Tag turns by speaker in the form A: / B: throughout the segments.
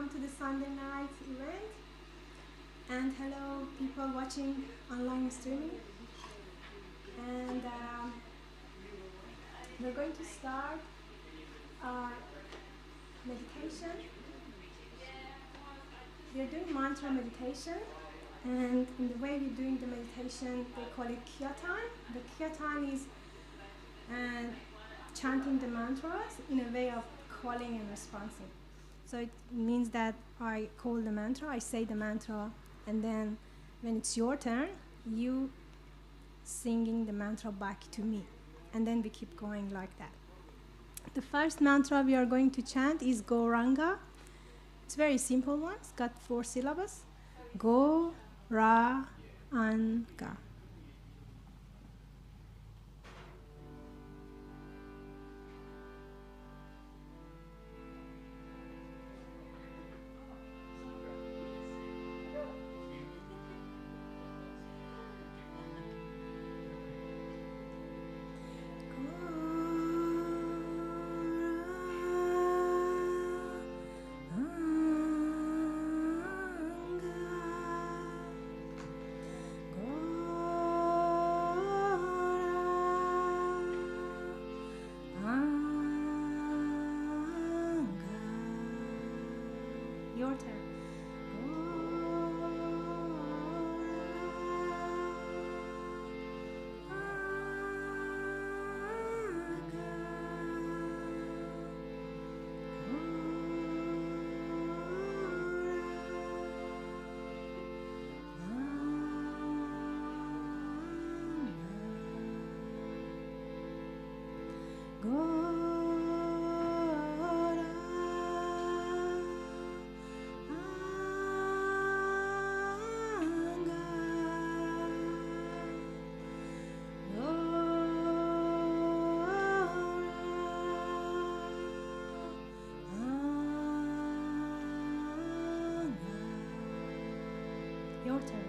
A: welcome to the Sunday night event. And hello, people watching online streaming. And we're going to start our meditation. We're doing mantra meditation, and in the way we're doing the meditation, they call it kirtan. The kirtan is chanting the mantras in a way of calling and responding. So it means that I call the mantra, I say the mantra, and then when it's your turn, you singing the mantra back to me. And then we keep going like that. The first mantra we are going to chant is Goranga. It's a very simple one. It's got 4 syllables. Go, Ra, An, Ga. Your turn. Your turn.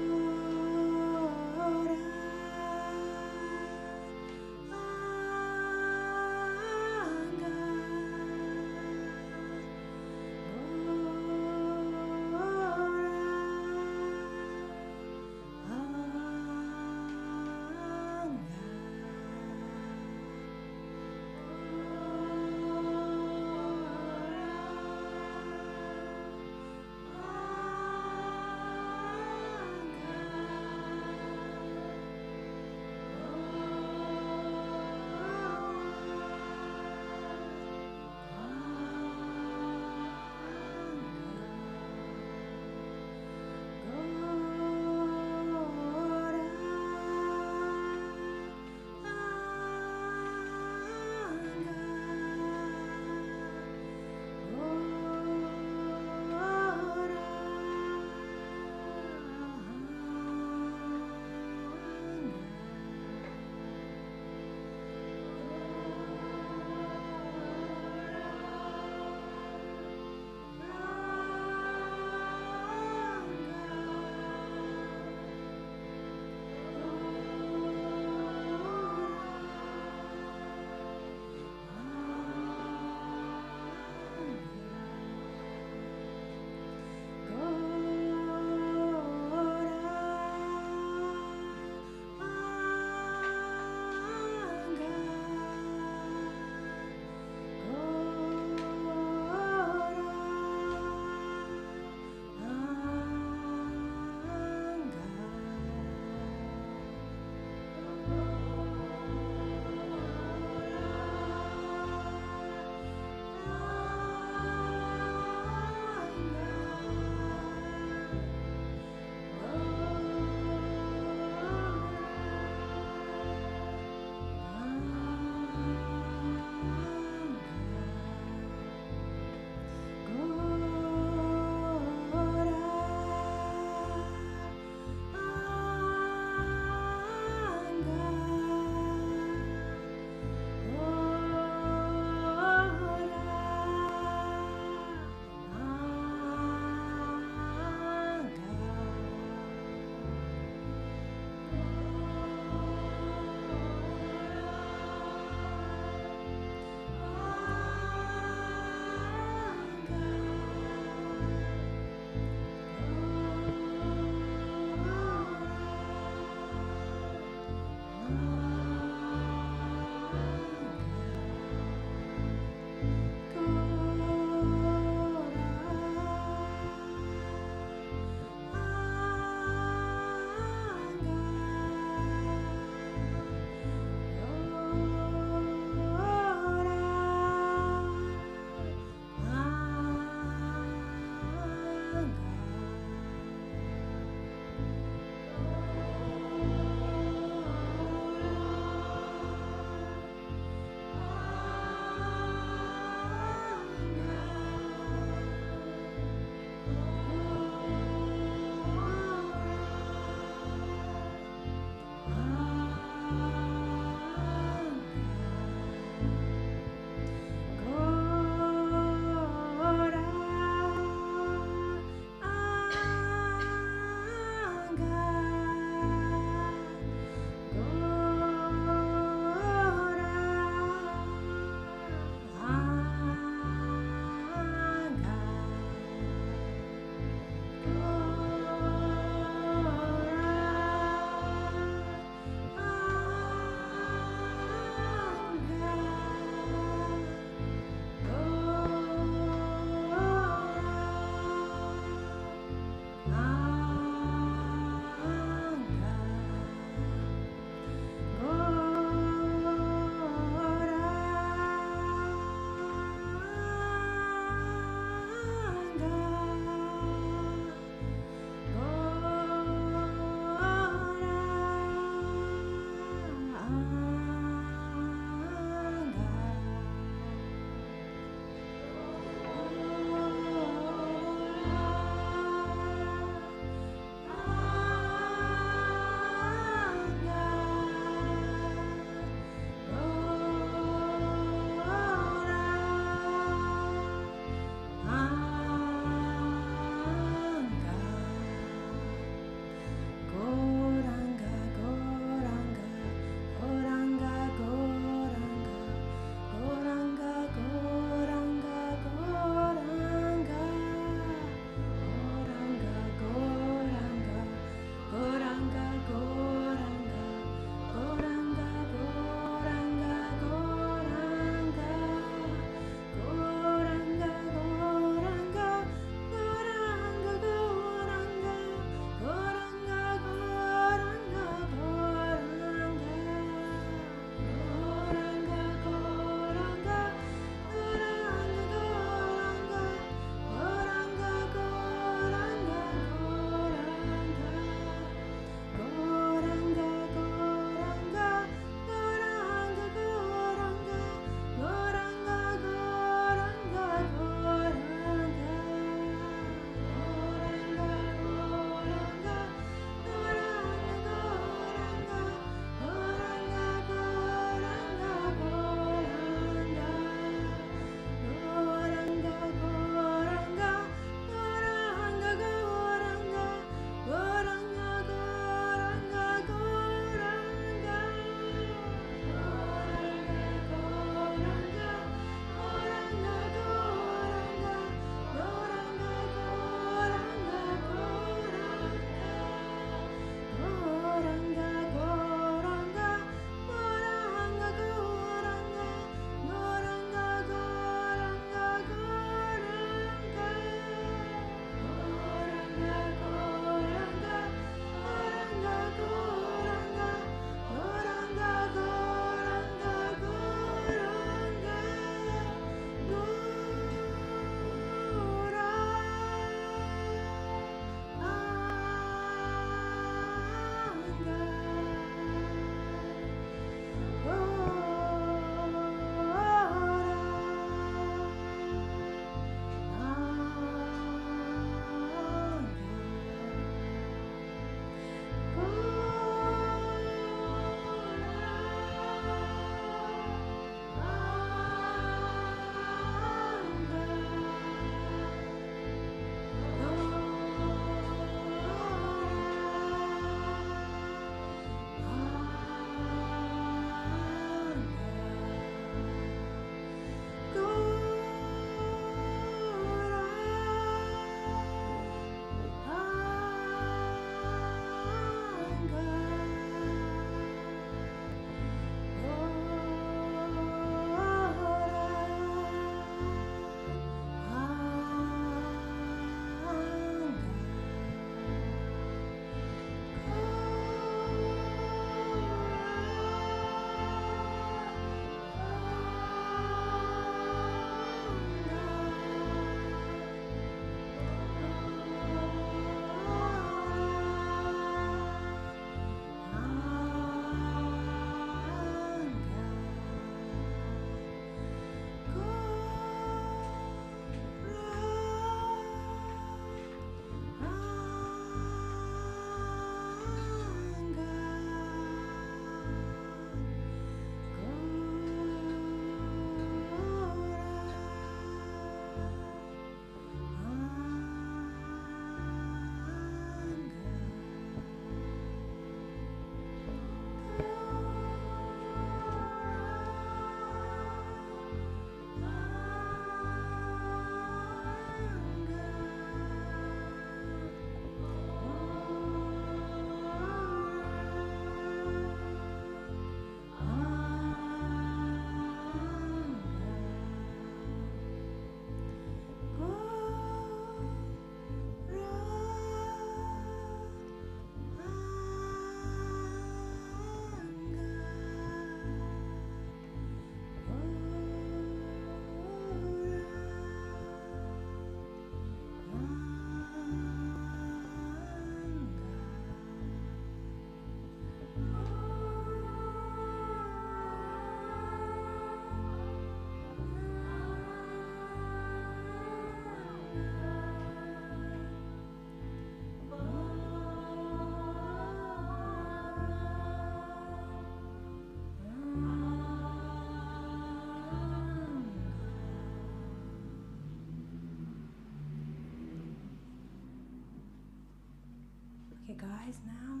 A: eyes now.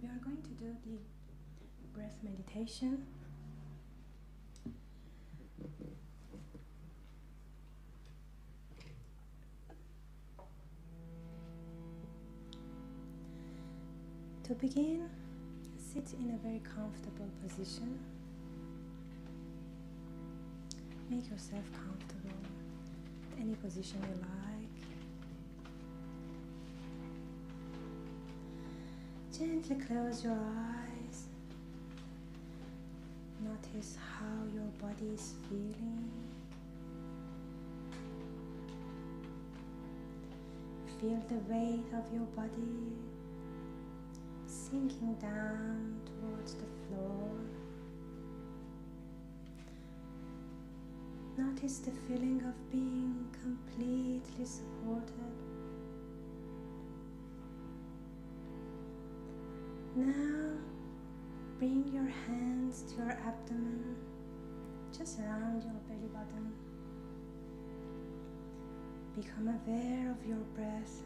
A: We are going to do the breath meditation. To begin, sit in a very comfortable position. Make yourself comfortable, any position you like. Gently close your eyes. Notice how your body is feeling. Feel the weight of your body sinking down towards the floor. Notice the feeling of being completely supported. Now bring your hands to your abdomen, just around your belly button. Become aware of your breath.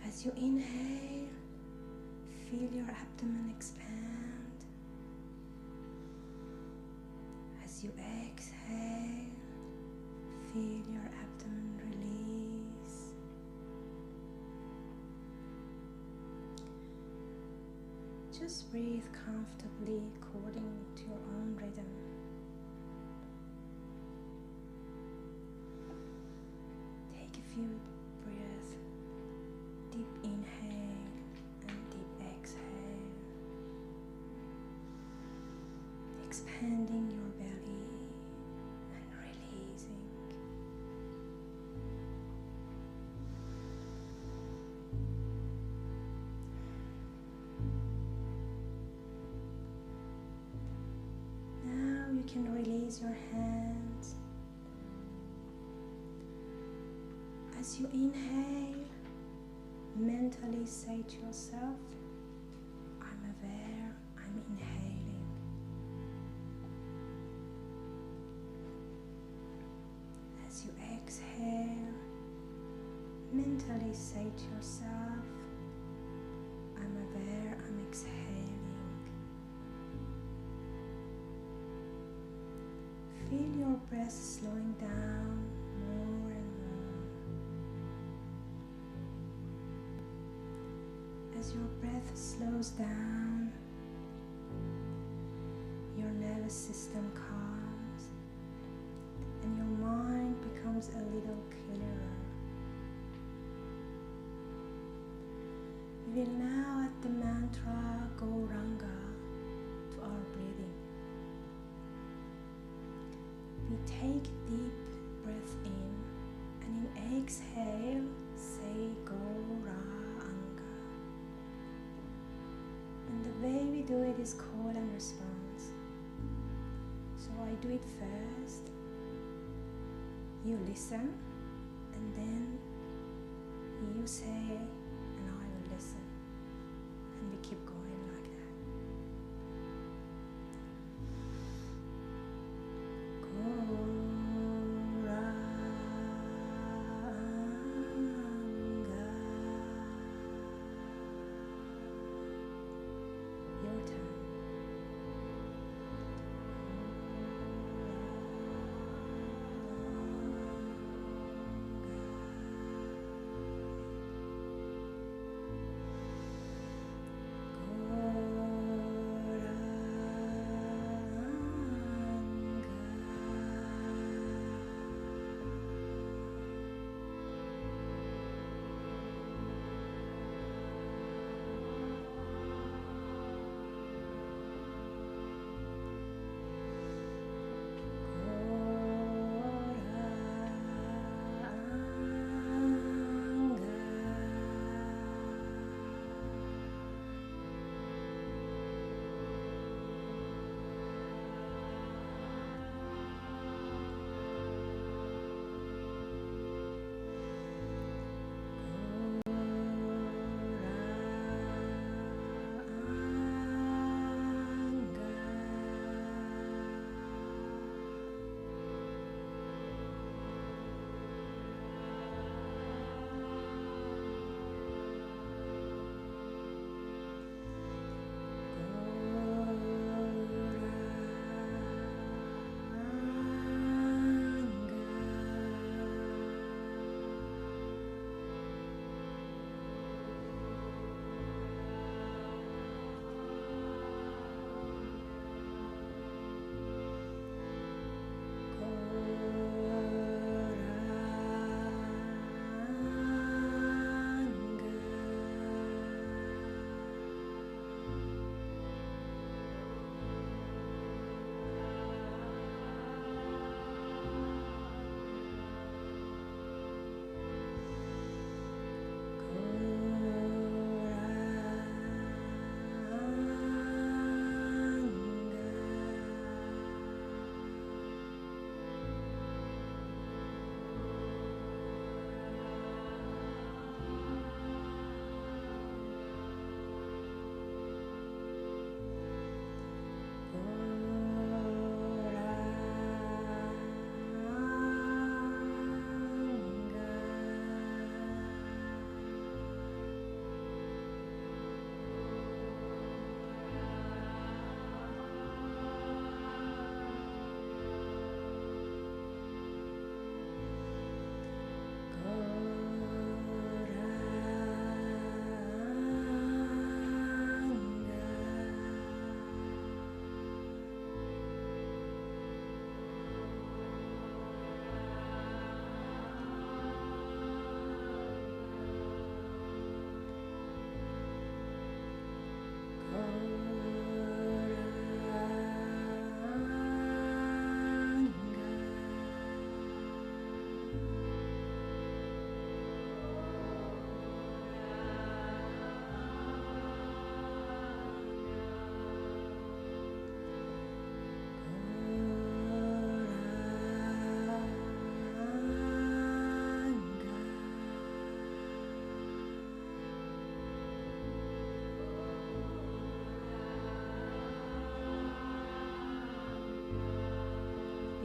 A: As you inhale, feel your abdomen expand. As you exhale, feel your abdomen release. Just breathe comfortably according to your own rhythm. Take a few breaths. Deep inhale and deep exhale, expanding your belly and releasing. Now you can release your hands. As you inhale, mentally say to yourself, I'm aware, I'm inhaling. As you exhale, mentally say to yourself, I'm aware, I'm exhaling. Feel your breath slowing down more and more. As your breath slows down, your nervous system calms and your mind becomes a little clearer. We will now add the mantra Gauranga to our breathing. We take deep breath in and in exhale say Gauranga. And the way we do it is call and response. So I do it first, you listen, and then you say and I will listen. And we keep going like that. Your turn.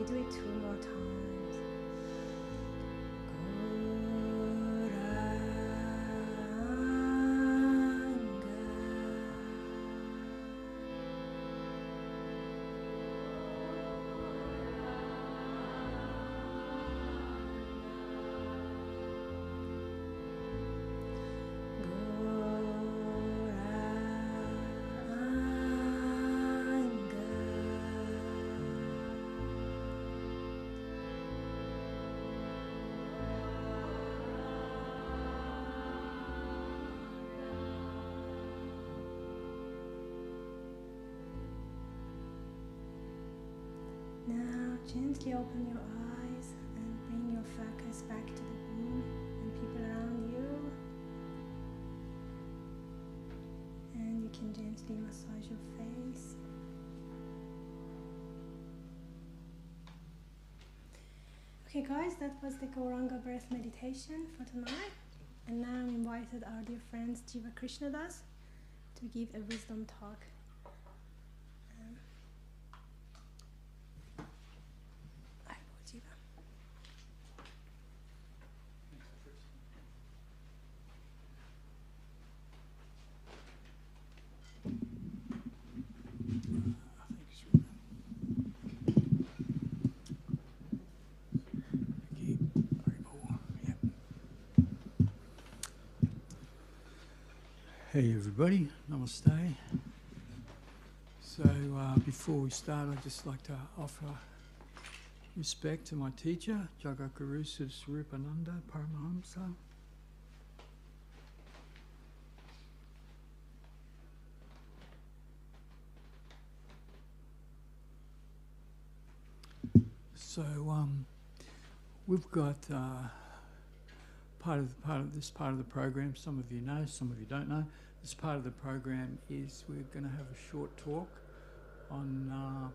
A: do it 2 more times. Now gently open your eyes and bring your focus back to the room and people around you. And you can gently massage your face. Okay guys, that was the Gauranga breath meditation for tonight. And now I invited our dear friends Jiva Krishnadas to give a wisdom talk.
B: Hey everybody, namaste. So before we start, I'd just like to offer respect to my teacher, Jagaguru Swarupananda Paramahamsa. So we've got part of this part of the program. Some of you know, some of you don't know. This part of the program is we're going to have a short talk on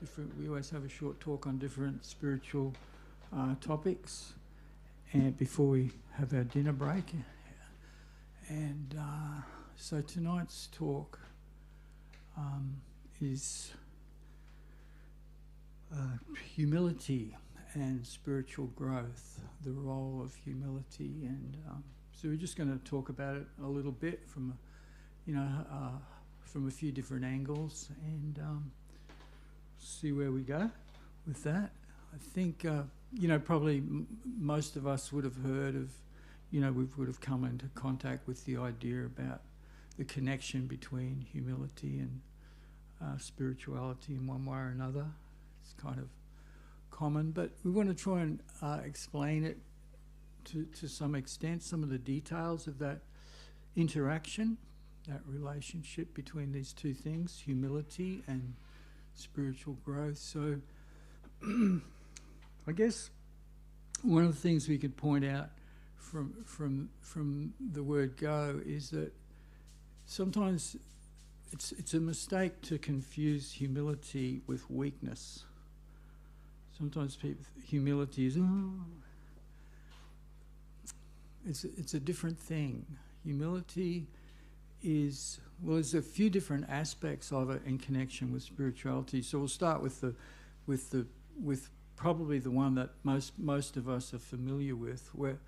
B: different. We always have a short talk on different spiritual topics, and before we have our dinner break. And so tonight's talk is humility and spiritual growth, the role of humility, and so we're just going to talk about it a little bit from, from a few different angles, and see where we go with that. I think probably most of us would have heard of, we would have come into contact with the idea about the connection between humility and spirituality in one way or another. It's kind of common, but we want to try and explain it to some extent, some of the details of that interaction, that relationship between these two things, humility and spiritual growth. So I guess one of the things we could point out from the word go is that sometimes it's a mistake to confuse humility with weakness. Sometimes humility is, it's a different thing. Humility is, well, there's a few different aspects of it in connection with spirituality. So we'll start with probably the one that most of us are familiar with, where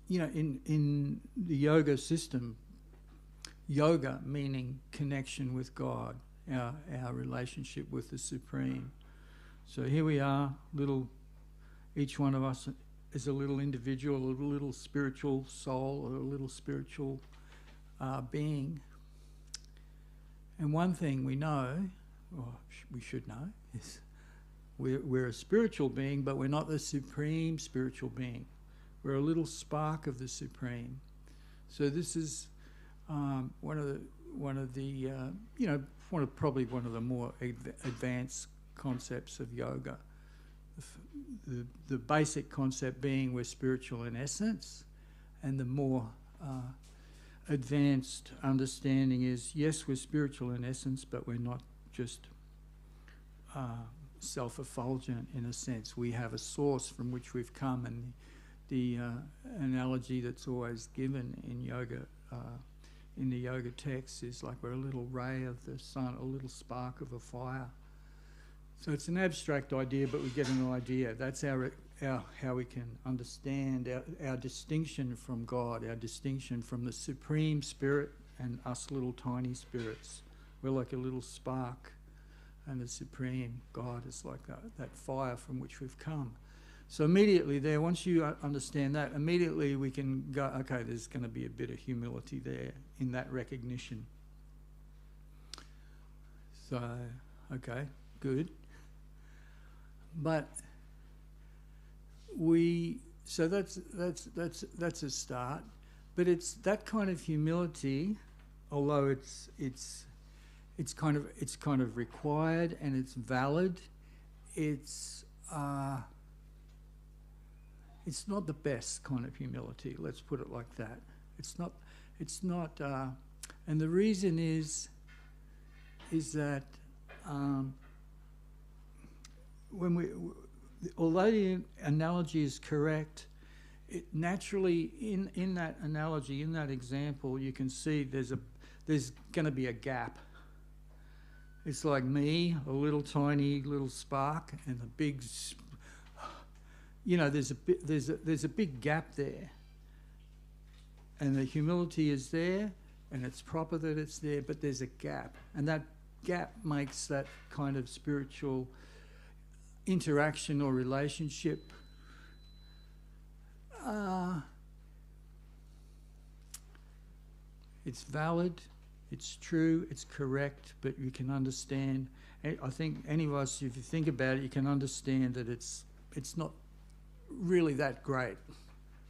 B: in the yoga system, yoga meaning connection with God, our relationship with the Supreme. So here we are, each one of us is a little individual, a little spiritual soul, or a little spiritual being. And one thing we know, or we should know, is we're a spiritual being, but we're not the supreme spiritual being. We're a little spark of the Supreme. So this is probably one of the more advanced concepts of yoga. The basic concept being we're spiritual in essence, and the more advanced understanding is, yes, we're spiritual in essence, but we're not just self-effulgent in a sense. We have a source from which we've come, and the analogy that's always given in yoga in the yoga text is like we're a little ray of the sun, a little spark of a fire. So it's an abstract idea, but we get an idea. That's how we can understand our distinction from God, our distinction from the Supreme Spirit and us little tiny spirits. We're like a little spark, and the Supreme God is like that fire from which we've come. So immediately there, once you understand that, immediately we can go, okay, there's going to be a bit of humility there in that recognition. So, okay, good. But so that's a start. But it's that kind of humility, although it's kind of required and it's valid. It's not the best kind of humility. Let's put it like that. It's not. And the reason is that although the analogy is correct, it naturally in that analogy, in that example, you can see there's going to be a gap. It's like me, a little tiny little spark, and a big. There's a big gap there, and the humility is there, and it's proper that it's there, but there's a gap, and that gap makes that kind of spiritual interaction or relationship it's valid, it's true, it's correct, but you can understand. I think any of us, if you think about it, you can understand that it's not really that great,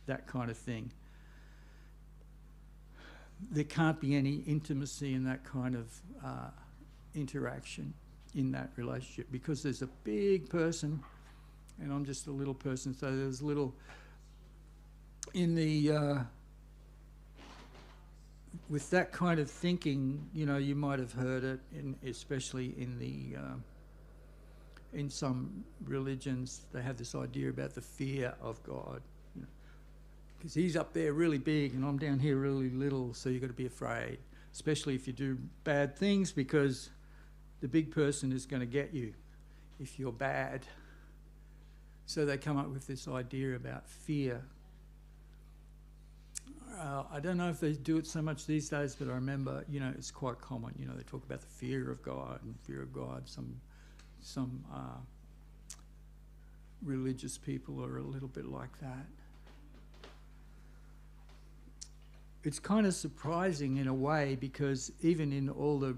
B: that kind of thing. There can't be any intimacy in that kind of interaction, in that relationship, because there's a big person and I'm just a little person. So there's little in the with that kind of thinking, you might have heard it, especially in some religions, they have this idea about the fear of God, because he's up there really big and I'm down here really little, so you've got to be afraid, especially if you do bad things, because the big person is going to get you if you're bad. So they come up with this idea about fear. I don't know if they do it so much these days, but I remember, it's quite common. They talk about the fear of God and fear of God. Some religious people are a little bit like that. It's kind of surprising in a way, because even in all the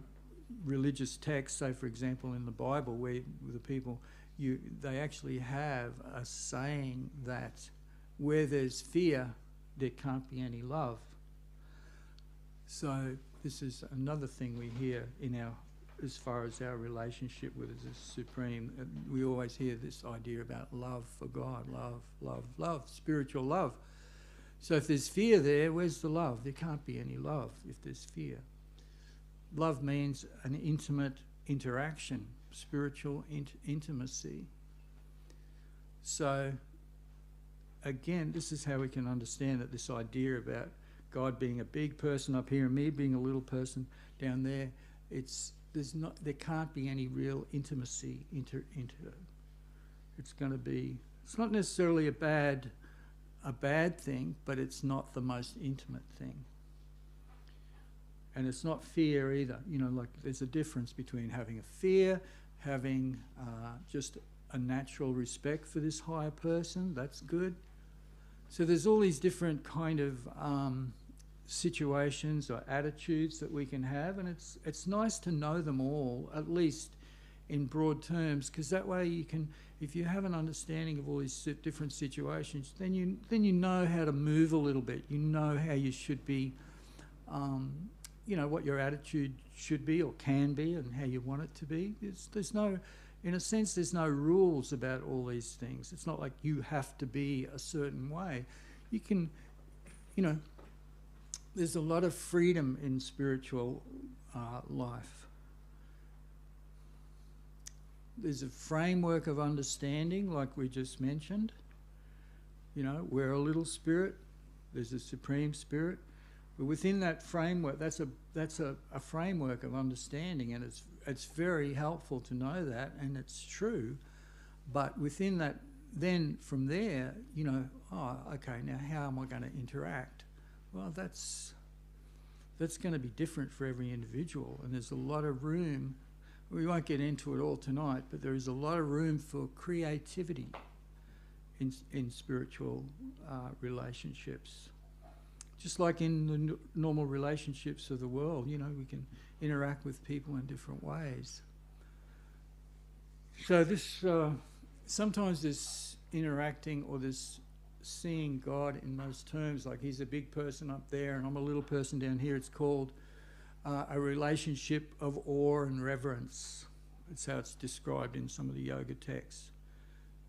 B: religious texts, say for example in the Bible, where the people, they actually have a saying that where there's fear, there can't be any love. So this is another thing we hear as far as our relationship with the Supreme. We always hear this idea about love for God, love, spiritual love. So if there's fear there, where's the love? There can't be any love if there's fear. Love means an intimate interaction, spiritual intimacy. So again, this is how we can understand that this idea about God being a big person up here and me being a little person down there, there can't be any real intimacy. It's going to be, it's not necessarily a bad thing, but it's not the most intimate thing. And it's not fear either. Like there's a difference between having a fear, having just a natural respect for this higher person. That's good. So there's all these different kind of situations or attitudes that we can have, and it's nice to know them all, at least in broad terms, because that way you can, if you have an understanding of all these different situations, then you know how to move a little bit. You know how you should be, what your attitude should be or can be, and how you want it to be. There's no, in a sense, there's no rules about all these things. It's not like you have to be a certain way. You can, there's a lot of freedom in spiritual life. There's a framework of understanding, like we just mentioned. We're a little spirit. There's a Supreme Spirit. But within that framework, that's a framework of understanding, and it's very helpful to know that, and it's true. But within that, then from there, you know, oh, okay, now how am I going to interact? Well, that's going to be different for every individual, and there's a lot of room. We won't get into it all tonight, but there is a lot of room for creativity in spiritual relationships. Just like in the normal relationships of the world, you know, we can interact with people in different ways. So this, sometimes this interacting or this seeing God in those terms, like he's a big person up there and I'm a little person down here, it's called a relationship of awe and reverence. That's how it's described in some of the yoga texts.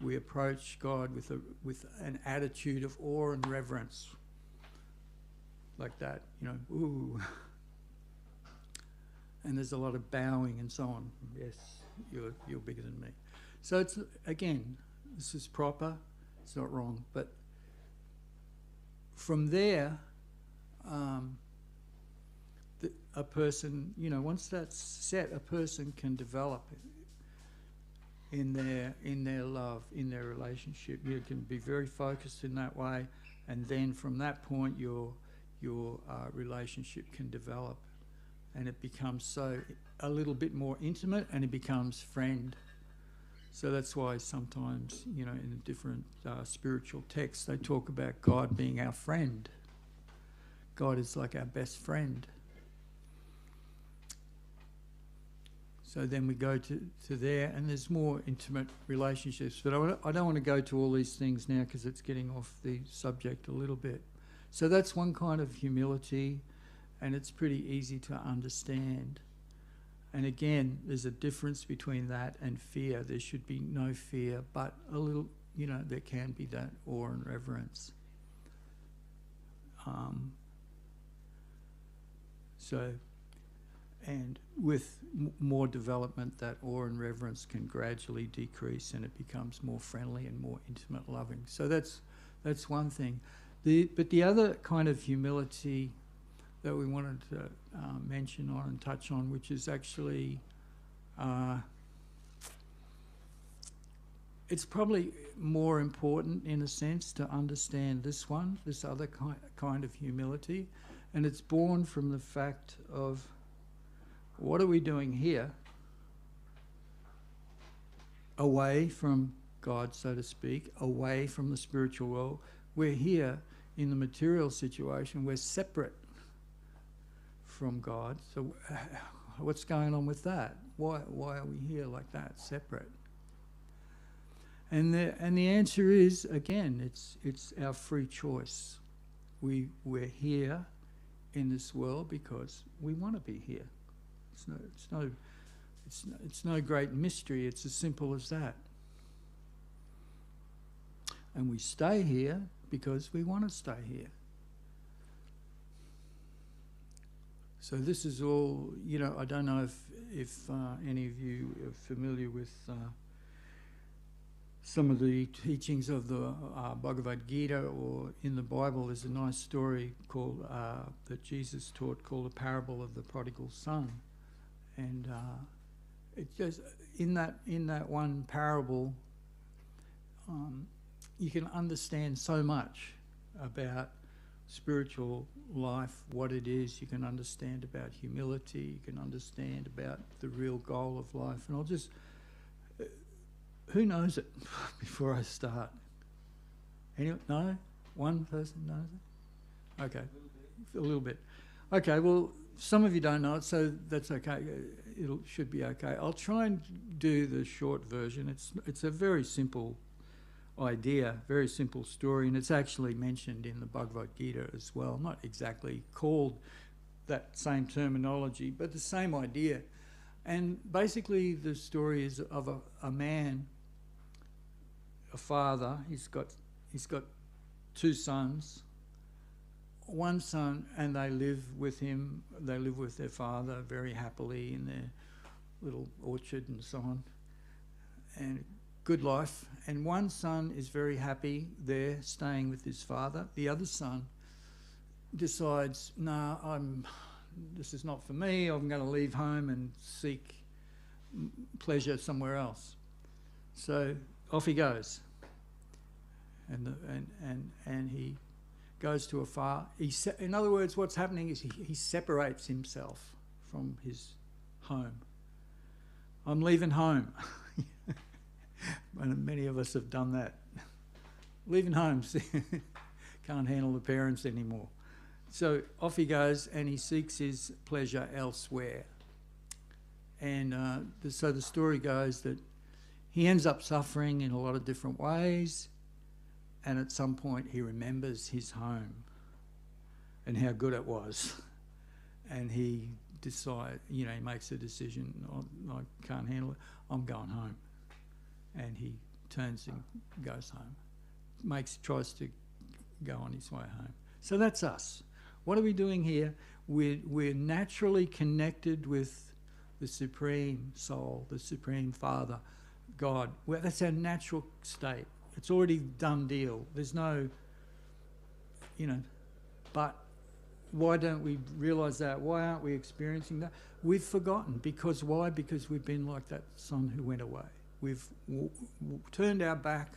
B: We approach God with an attitude of awe and reverence. Like that, you know, ooh. And there's a lot of bowing and so on. Yes, you're bigger than me. So it's, again, this is proper, it's not wrong. But from there, a person, you know, once that's set, a person can develop in their love, in their relationship. You can be very focused in that way, and then from that point your relationship can develop, and it becomes a little bit more intimate, and it becomes friend. So that's why sometimes, you know, in different spiritual texts, they talk about God being our friend. God is like our best friend. So then we go to there, and there's more intimate relationships. But I don't want to go to all these things now because it's getting off the subject a little bit. So that's one kind of humility, and it's pretty easy to understand. And again, there's a difference between that and fear. There should be no fear, but a little, you know, there can be that awe and reverence. And with more development, that awe and reverence can gradually decrease, and it becomes more friendly and more intimate, loving. So that's one thing. But the other kind of humility that we wanted to mention on and touch on, which is actually, it's probably more important in a sense to understand this other kind of humility, and it's born from the fact of, what are we doing here, away from God, so to speak, away from the spiritual world? We're here in the material situation, we're separate from God. So what's going on with that? Why are we here like that, separate? And the answer is, again, it's our free choice. We're here in this world because we want to be here. It's no great mystery. It's as simple as that. And we stay here because we want to stay here. So this is all, you know, I don't know if any of you are familiar with some of the teachings of the Bhagavad Gita, or in the Bible. There's a nice story called that Jesus taught, called the parable of the prodigal son. And it just, in that one parable, you can understand so much about spiritual life, what it is. You can understand about humility. You can understand about the real goal of life. And I'll just, who knows it before I start? Anyone? No? One person knows it? Okay, a little bit. Okay, well, some of you don't know it, so that's okay. It should be okay. I'll try and do the short version. It's a very simple idea, very simple story, and it's actually mentioned in the Bhagavad Gita as well. Not exactly called that same terminology, but the same idea. And basically the story is of a man, a father. He's got two sons. One son, and they live with him. They live with their father very happily in their little orchard and so on, and good life. And one son is very happy there, staying with his father. The other son decides, nah, this is not for me. I'm going to leave home and seek pleasure somewhere else. So off he goes, and he goes to a far. In other words, what's happening is he separates himself from his home. I'm leaving home. And many of us have done that. Leaving home, can't handle the parents anymore. So off he goes, and he seeks his pleasure elsewhere. And so the story goes that he ends up suffering in a lot of different ways, and at some point he remembers his home and how good it was. And he decides, he makes a decision, I can't handle it, I'm going home. And he turns and goes home, tries to go on his way home. So that's us. What are we doing here? We're naturally connected with the Supreme Soul, the Supreme Father, God. That's our natural state. It's already done deal. There's no, but why don't we realise that? Why aren't we experiencing that? We've forgotten. Because why? Because we've been like that son who went away. We've turned our back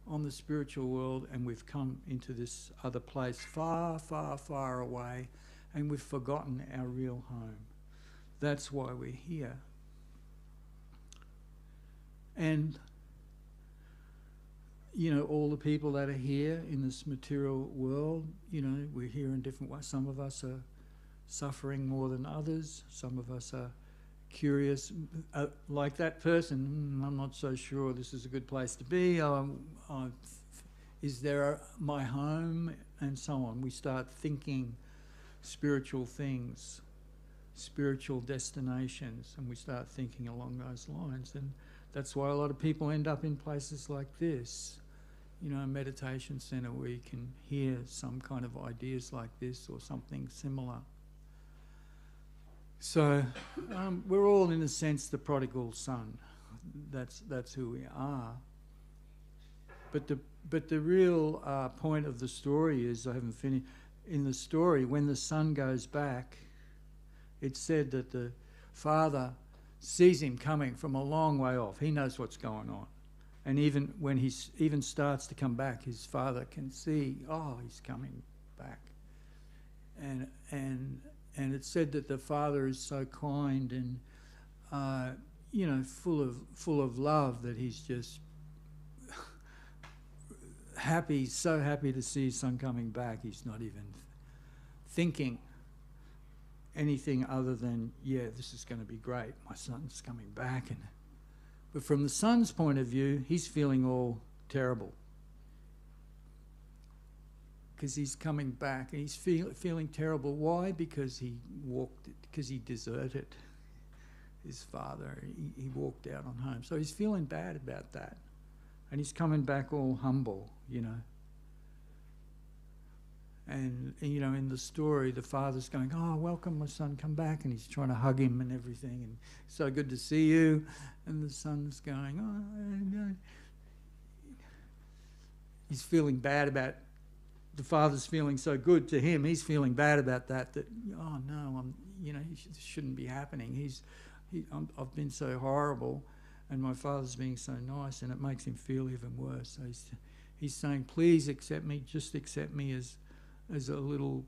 B: on the spiritual world, and we've come into this other place far, far, far away, and we've forgotten our real home. That's why we're here. And, all the people that are here in this material world, we're here in different ways. Some of us are suffering more than others. Some of us are curious, like that person, I'm not so sure this is a good place to be. Is there my home? And so on. We start thinking spiritual things, spiritual destinations, and we start thinking along those lines. And that's why a lot of people end up in places like this, a meditation centre where you can hear some kind of ideas like this or something similar. So we're all, in a sense, the prodigal son. That's who we are. But the real point of the story is, I haven't finished. In the story, when the son goes back, it's said that the father sees him coming from a long way off. He knows what's going on, and even when he starts to come back, his father can see, he's coming back, and it's said that the father is so kind and, full of love, that he's just happy, so happy to see his son coming back. He's not even thinking anything other than, this is going to be great. My son's coming back. But from the son's point of view, he's feeling all terrible, because he's coming back, and he's feeling terrible. Why? Because he deserted his father. He walked out on home. So he's feeling bad about that. And he's coming back all humble, And, in the story, the father's going, welcome, my son, come back. And he's trying to hug him and everything. And so good to see you. And the son's going, no. He's feeling bad about, the father's feeling so good to him. He's feeling bad about that, this shouldn't be happening. I've been so horrible, and my father's being so nice, and it makes him feel even worse. So he's saying, please accept me, just accept me as the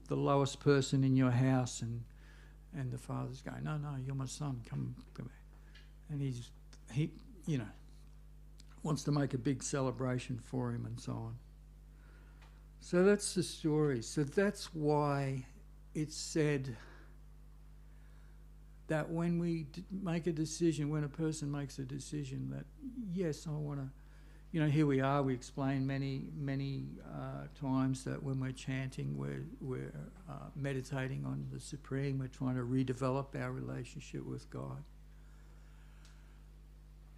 B: lowest person in your house. And the father's going, no, you're my son, come back. And he wants to make a big celebration for him and so on. So that's the story. So that's why it's said that when we make a decision, when a person makes a decision that, yes, I want to, here we are, we explain many times that when we're chanting, we're meditating on the Supreme, we're trying to redevelop our relationship with God.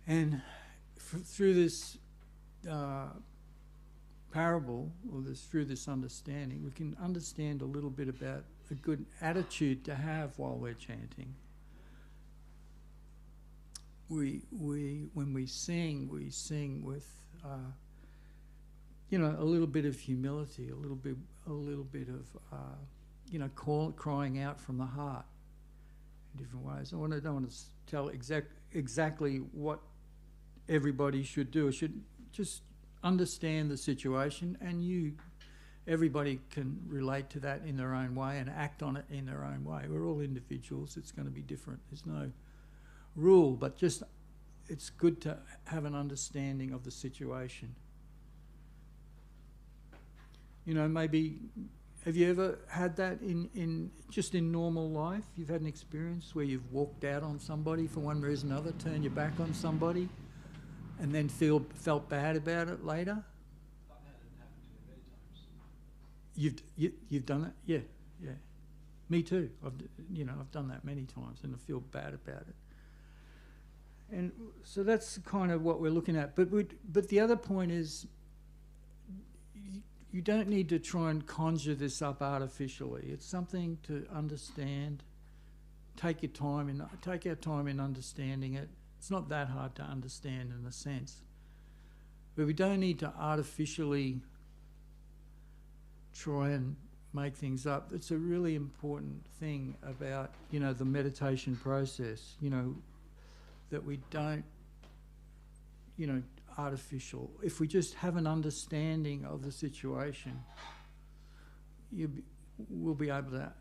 B: And through this parable, or through this understanding, we can understand a little bit about a good attitude to have while we're chanting. When we sing with a little bit of humility, a little bit of crying out from the heart in different ways. I don't want to tell exactly what everybody should do. I should just understand the situation, and everybody can relate to that in their own way and act on it in their own way. We're all individuals. It's going to be different. There's no rule, but just it's good to have an understanding of the situation. Maybe, have you ever had that in normal life? You've had an experience where you've walked out on somebody for one reason or another, turned your back on somebody, and then felt bad about it later?
C: I've had it happen to me many times.
B: You've done that? Yeah. Me too. I've done that many times, and I feel bad about it. And so that's kind of what we're looking at. But the other point is, you don't need to try and conjure this up artificially. It's something to understand. Take our time in understanding it. It's not that hard to understand in a sense. But we don't need to artificially try and make things up. It's a really important thing about, the meditation process, that we don't, artificial. If we just have an understanding of the situation, we'll be able to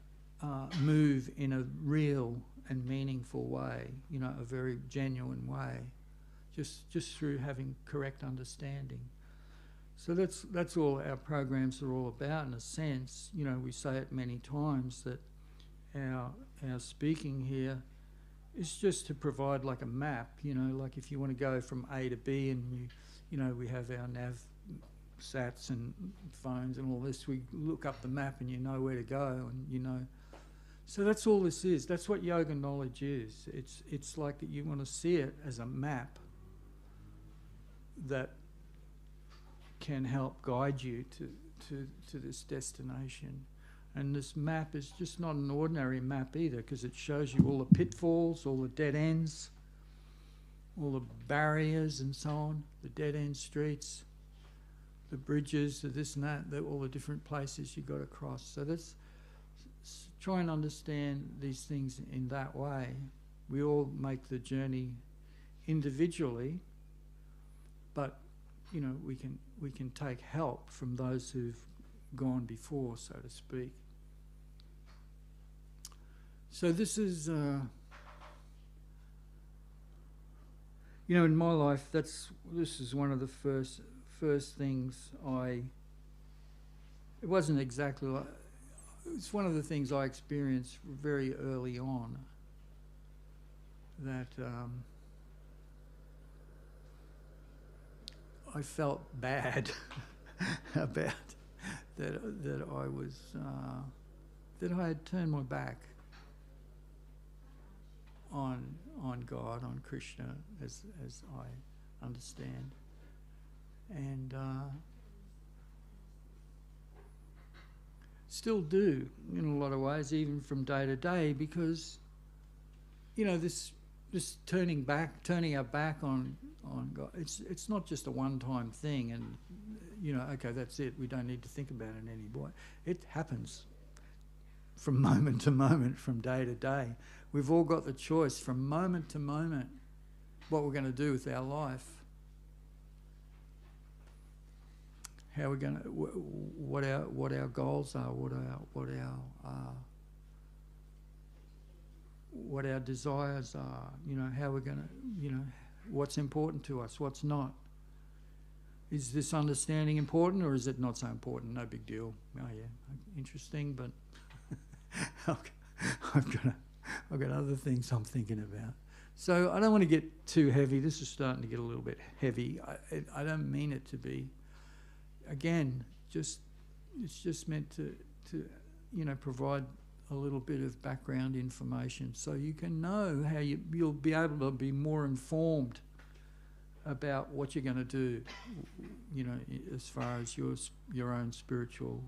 B: move in a real and meaningful way, a very genuine way, just through having correct understanding. So that's all our programs are all about, in a sense. We say it many times that our speaking here is just to provide like a map, like if you want to go from A to B, and we have our nav sats and phones and all this, we look up the map and you know where to go, and so that's all this is. That's what yoga knowledge is. It's like that you want to see it as a map that can help guide you to this destination. And this map is just not an ordinary map either, because it shows you all the pitfalls, all the dead ends, all the barriers and so on, the dead end streets, the bridges, the this and that, all the different places you got to cross. So that's try and understand these things in that way. We all make the journey individually, but we can take help from those who've gone before, so to speak. So this is, in my life, this is one of the first things it wasn't exactly like, it's one of the things I experienced very early on, that I felt bad about that I was that I had turned my back on God, on Krishna, as I understand, and still do in a lot of ways, even from day to day, because this turning our back on God, it's not just a one-time thing, and okay, that's it, we don't need to think about it anymore. It happens from moment to moment, from day to day. We've all got the choice from moment to moment what we're going to do with our life, how we're going to, what our goals are, what our desires are, how we're going to, what's important to us, what's not. Is this understanding important, or is it not so important? No big deal. Oh yeah, interesting, but I've got other things I'm thinking about. So I don't want to get too heavy. This is starting to get a little bit heavy. I don't mean it to be. Again, it's just meant to provide a little bit of background information so you can know how you'll be able to be more informed about what you're going to do, as far as your own spiritual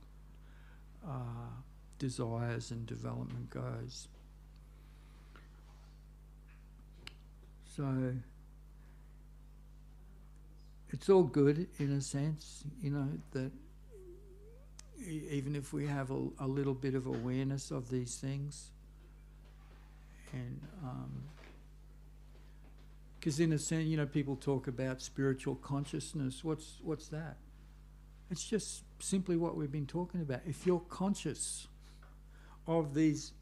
B: desires and development goes. So it's all good in a sense, that even if we have a little bit of awareness of these things. And because in a sense, you know, people talk about spiritual consciousness. What's that? It's just simply what we've been talking about. If you're conscious of these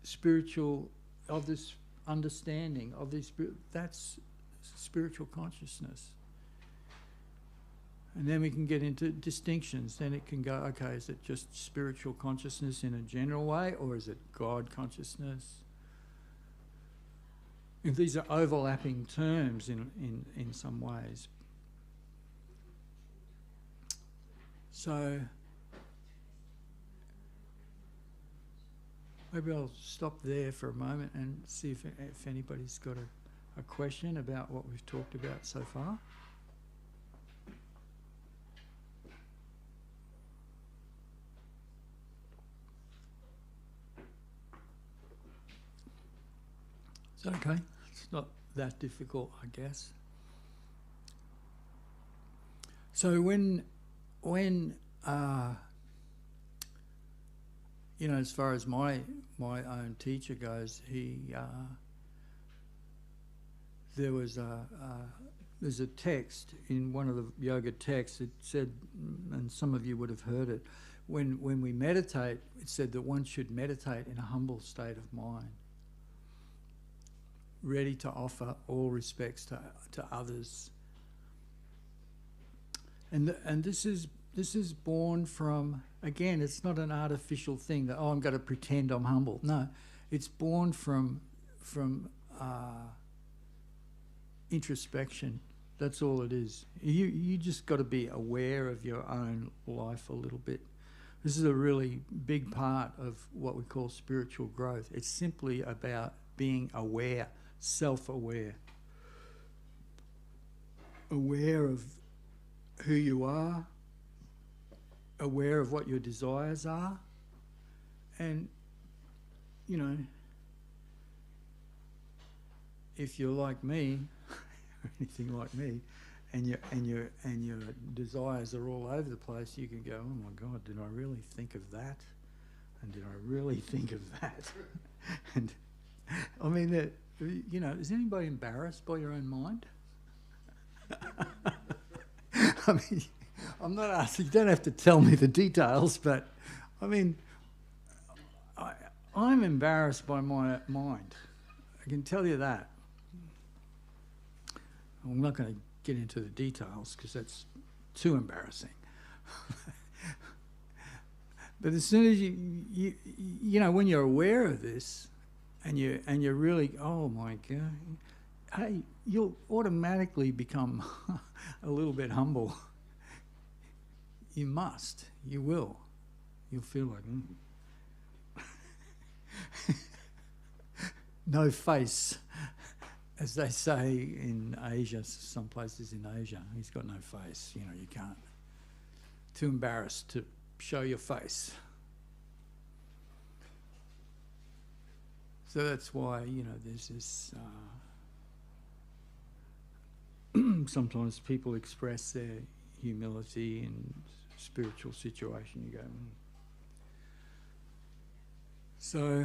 B: spiritual, of this understanding of these, that's spiritual consciousness. And then we can get into distinctions. Then it can go, okay, is it just spiritual consciousness in a general way, or is it God consciousness? If these are overlapping terms in some ways. So maybe I'll stop there for a moment and see if anybody's got a question about what we've talked about so far. It's okay. It's not that difficult, I guess. So when you know, as far as my own teacher goes, there's a text in one of the yoga texts. It said, and some of you would have heard it, when we meditate, it said that one should meditate in a humble state of mind, ready to offer all respects to others. And this is born from, again, it's not an artificial thing that, oh, I'm going to pretend I'm humble. No, it's born from introspection. That's all it is. You just got to be aware of your own life a little bit. This is a really big part of what we call spiritual growth. It's simply about being aware, self-aware, aware of who you are, aware of what your desires are, and, you know, if you're like me, or anything like me, and your desires are all over the place, you can go, oh my God, did I really think of that? And did I really think of that? And I mean, you know, is anybody embarrassed by your own mind? I mean, I'm not asking, you don't have to tell me the details, but I mean, I'm embarrassed by my mind. I can tell you that. I'm not going to get into the details because that's too embarrassing. But as soon as you know, when you're aware of this, and you're really, oh my God, hey, you'll automatically become a little bit humble. You must. You will. You'll feel like, no face, as they say in Asia, some places in Asia. He's got no face. You know, you can't. Too embarrassed to show your face. So that's why, you know, there's this, sometimes people express their humility in spiritual situation. You go, So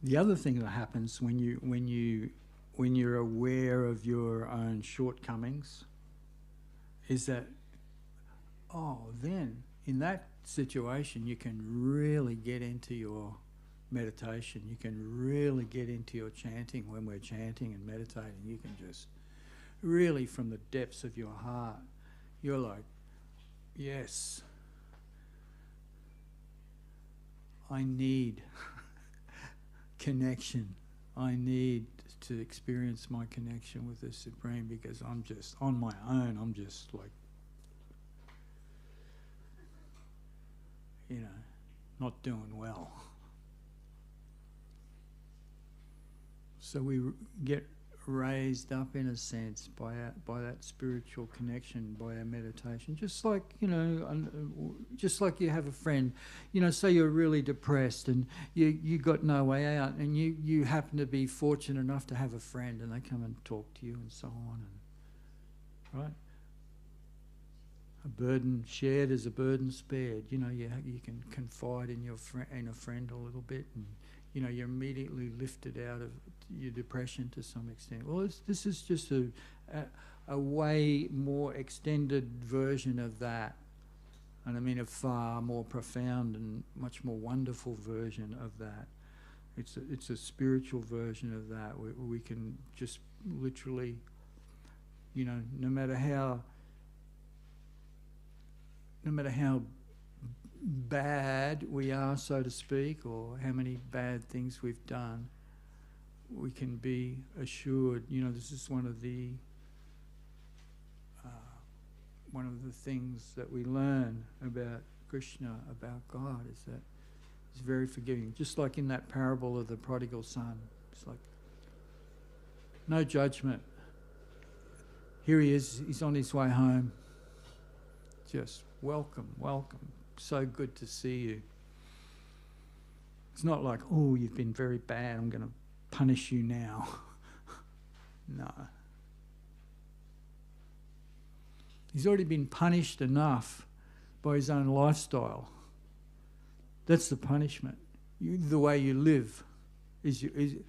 B: the other thing that happens when you're aware of your own shortcomings is that, then in that situation you can really get into your meditation. You can really get into your chanting. When we're chanting and meditating, you can just really, from the depths of your heart, you're like, yes, I need connection. I need to experience my connection with the Supreme, because I'm just on my own. I'm just like, you know, not doing well. So we get raised up, in a sense, by that spiritual connection, by our meditation. Just like, you know, just like you have a friend, you know, say you're really depressed and you got no way out, and you happen to be fortunate enough to have a friend, and they come and talk to you and so on, and right? A burden shared is a burden spared. You know, you can confide in in a friend a little bit, and you know, you're immediately lifted out of your depression to some extent. Well, this is just a way more extended version of that, and I mean a far more profound and much more wonderful version of that. It's a spiritual version of that where we can just literally, you know, no matter how bad we are, so to speak, or how many bad things we've done, we can be assured. You know, this is one of the things that we learn about Krishna, about God, is that He's very forgiving. Just like in that parable of the prodigal son, it's like no judgment. Here he is. He's on his way home. Just welcome, welcome. So good to see you. It's not like, oh, you've been very bad, I'm going to punish you now. No. He's already been punished enough by his own lifestyle. That's the punishment. The way you live is you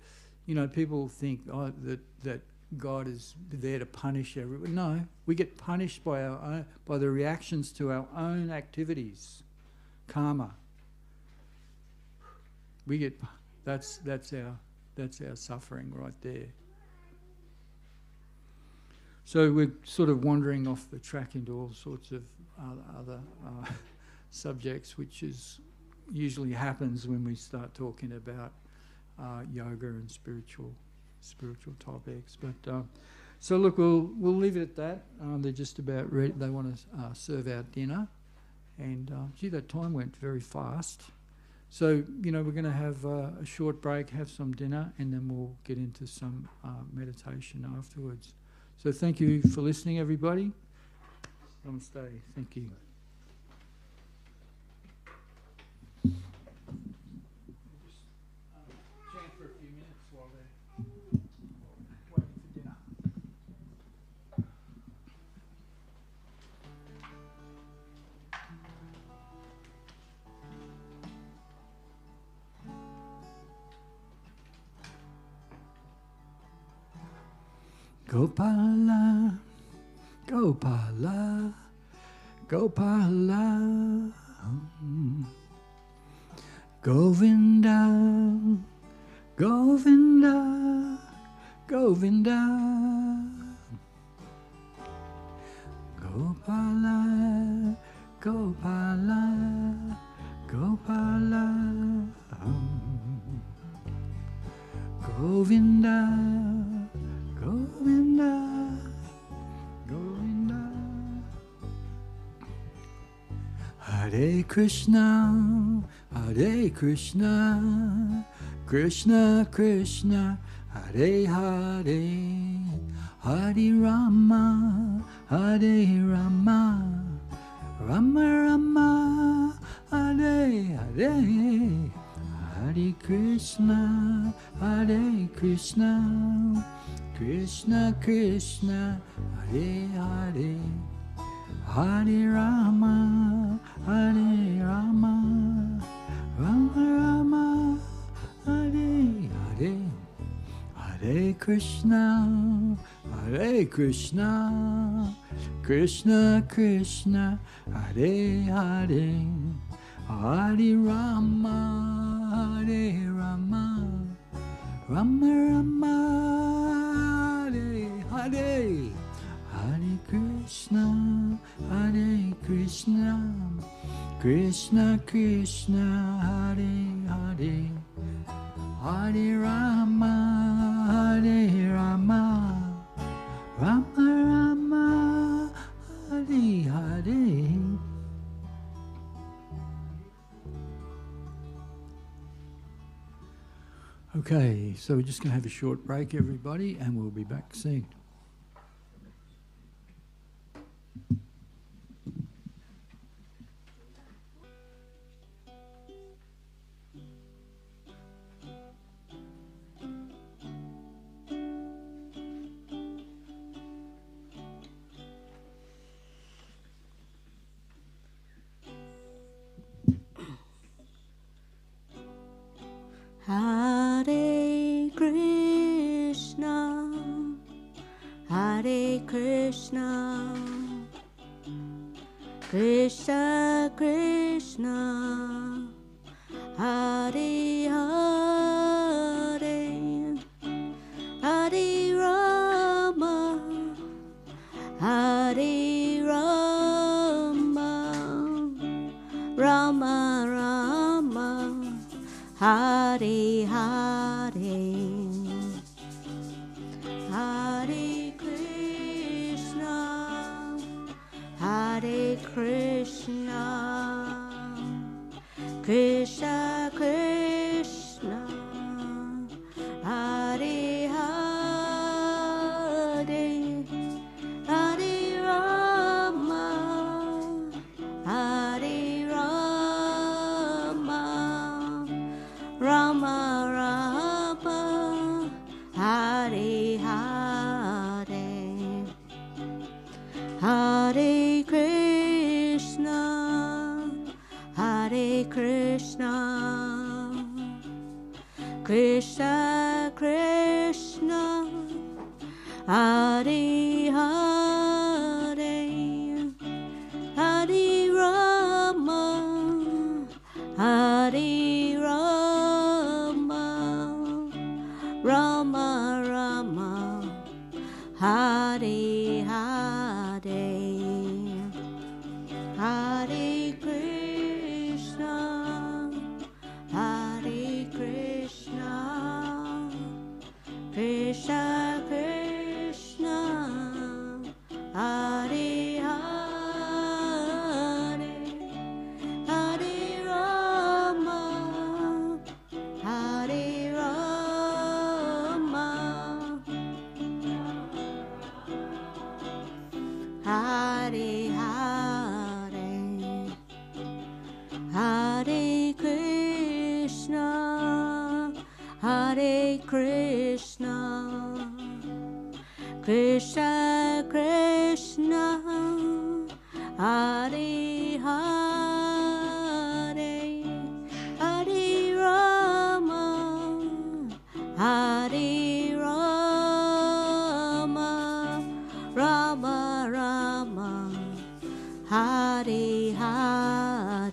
B: know, people think that God is there to punish everyone. No, we get punished by the reactions to our own activities, karma. We get that's our suffering right there. So we're sort of wandering off the track into all sorts of other subjects, which is usually happens when we start talking about yoga and spiritual topics. But so look, we'll leave it at that. They're just about ready. They want to serve our dinner, and gee, that time went very fast. So you know, we're going to have a short break, have some dinner, and then we'll get into some meditation afterwards. So thank you for listening, everybody. Namaste. Thank you. Chant for a few minutes while they're waiting for dinner. Gopala, Gopala, Gopala, Govinda, Govinda, Govinda, Gopala, Gopala, Gopala, Govinda, Govinda, Govinda. Hare Krishna, Hare Krishna, Krishna Krishna, Hare Hare, Hare Rama, Hare Rama, Rama Rama, Hare Hare, Hare Krishna, Hare Krishna, Krishna Krishna, Hare Hare, Hare Rama, Hare Rama, Rama Rama, Hare Hare, Hare Krishna, Hare Krishna, Krishna Krishna, Hare Hare, Hare Rama, Hare Rama, Rama Rama, Hare Hare, Hare Krishna, Hare Krishna, Krishna Krishna, Hare Hare, Hare Rama, Hare Rama, Rama Rama, Hare Hare. Okay, so we're just going to have a short break, everybody, and we'll be back soon.
D: Krishna, Krishna Krishna, Hare Hare, Hare Rama, Hare Rama, Rama Rama, Hare Hare, Hare Krishna, Hare Krishna, Krishna Krishna, Hare Hare, Hare Rama, Hare Rama, Rama Rama, Hare Hare, Hare Krishna, Hare Krishna, Krishna Krishna, Hare Hare, Hare Rama, Hare Rama, Rama Rama, Hare Hare, Hare Krishna, Hare Krishna, Krishna Krishna, Hare Hare, Hare Rama, Hare Rama, Hare Hare, Hare Krishna, Hare Krishna, Krishna Krishna, Hare Hare, Hare Rama, Hare Rama, Rama Rama, Hare Hare,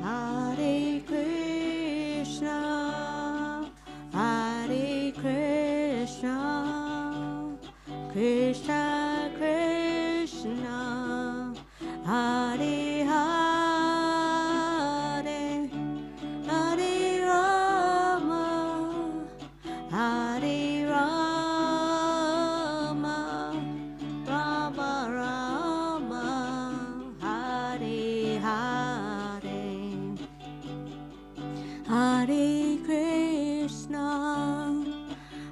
D: Hare Krishna, Hare Krishna, Krishna Krishna, Hare Hare, Hare Rama, Hare Rama, Rama Rama, Hare Hare, Hare Krishna,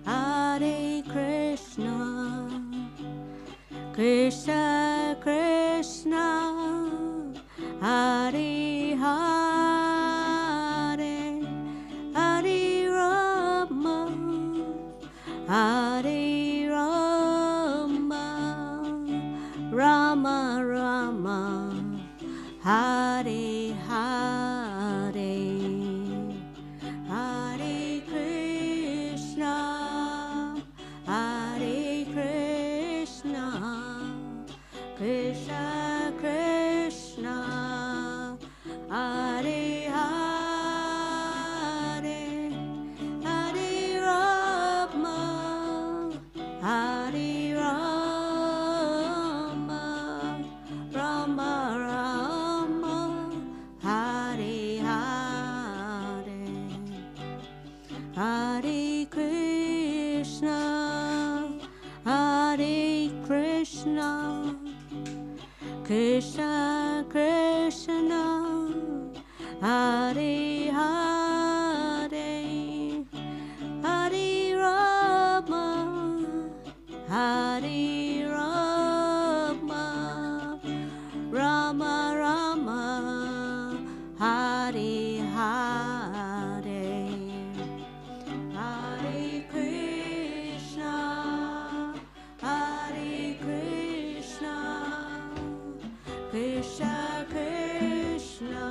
D: Hare Krishna, Krishna Krishna, Hare Hare, Hare Rama, Hare Rama, Rama Rama, Hare Hare, Hare Krishna, Hare Krishna, Krishna Krishna, Hare Hare, Hare Rama, Hare Rama, Rama Rama, Hare Hare, Hare Krishna, Hare Krishna, Krishna Krishna, Hare Hare, Hare Rama, Hare Rama, Rama Rama, Hare Hare, Hare Krishna, Hare Krishna, Krishna Krishna,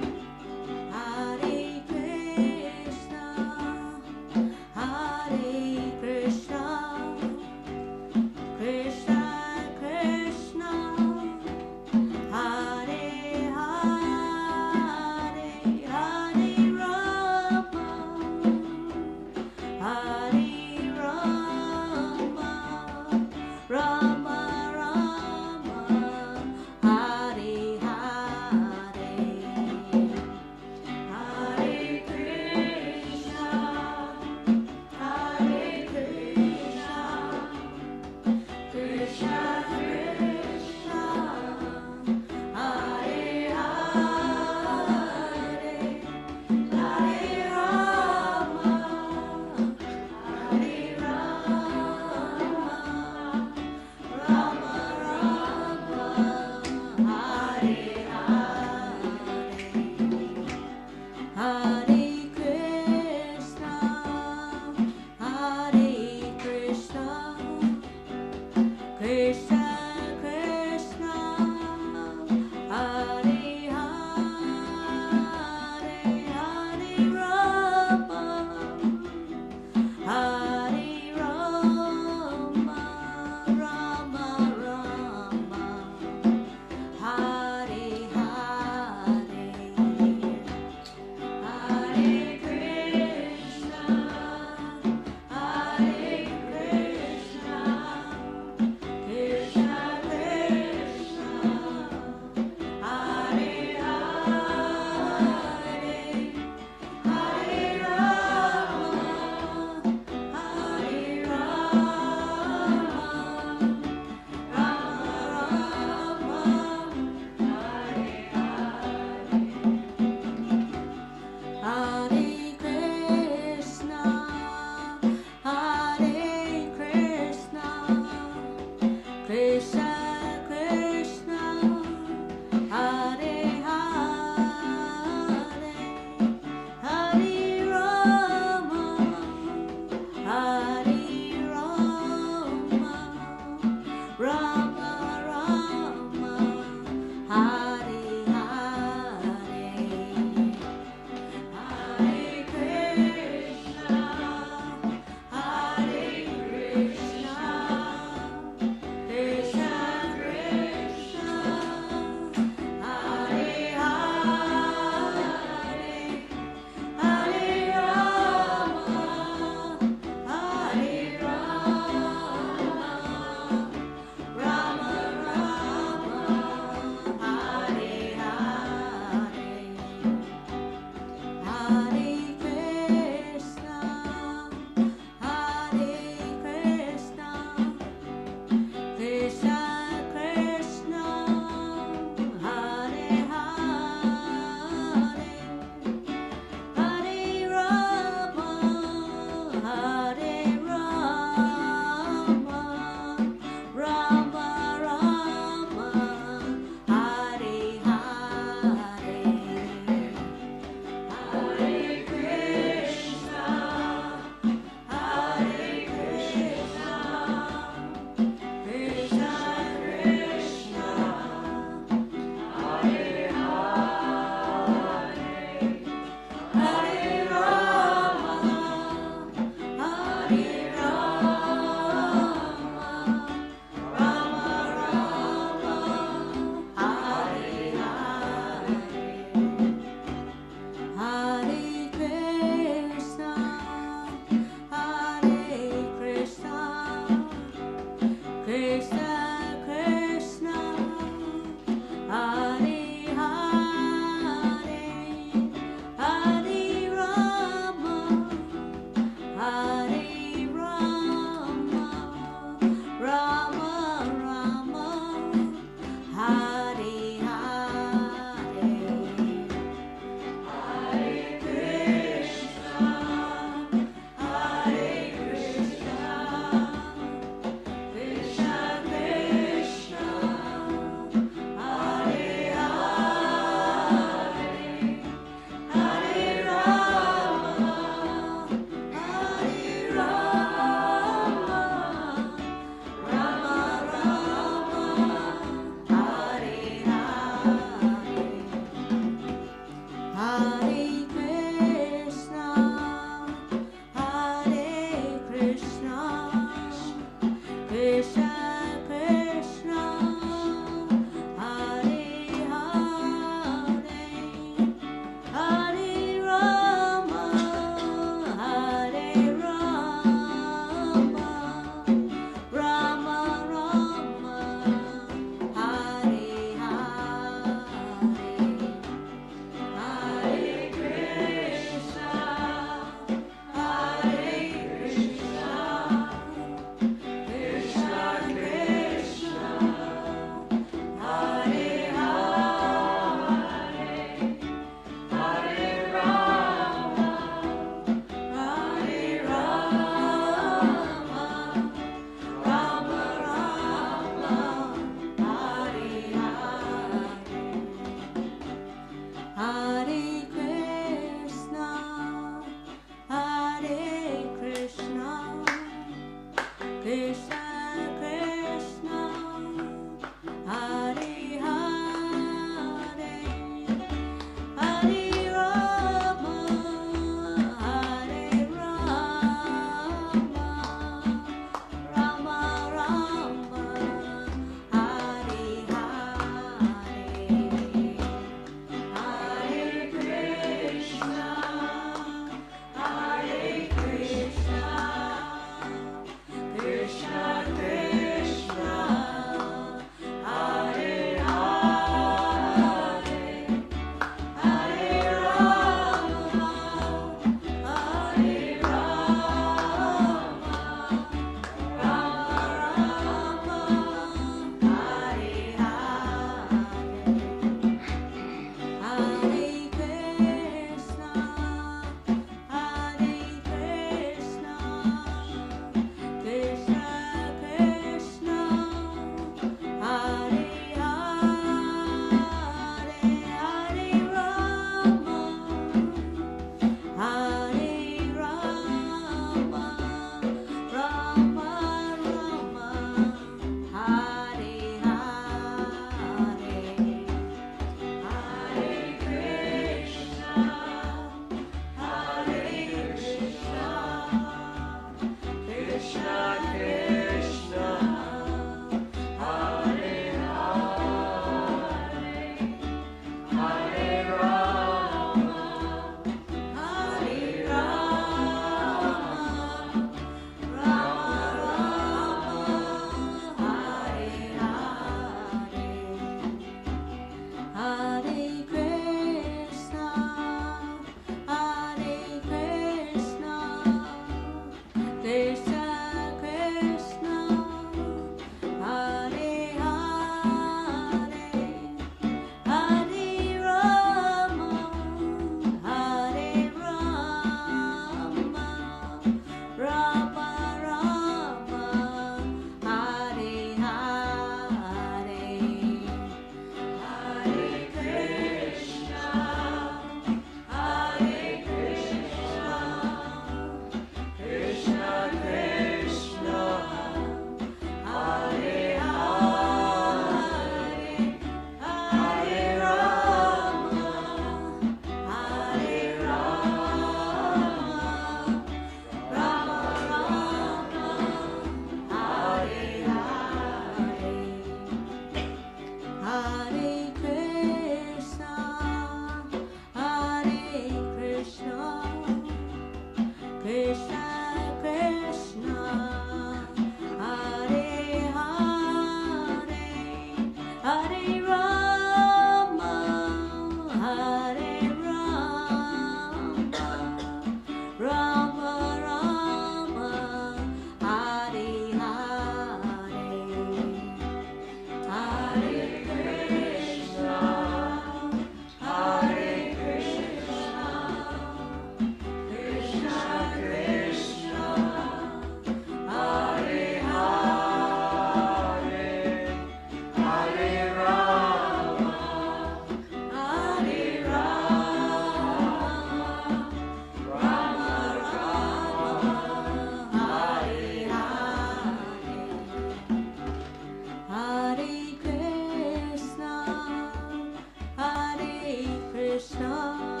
D: Krishna,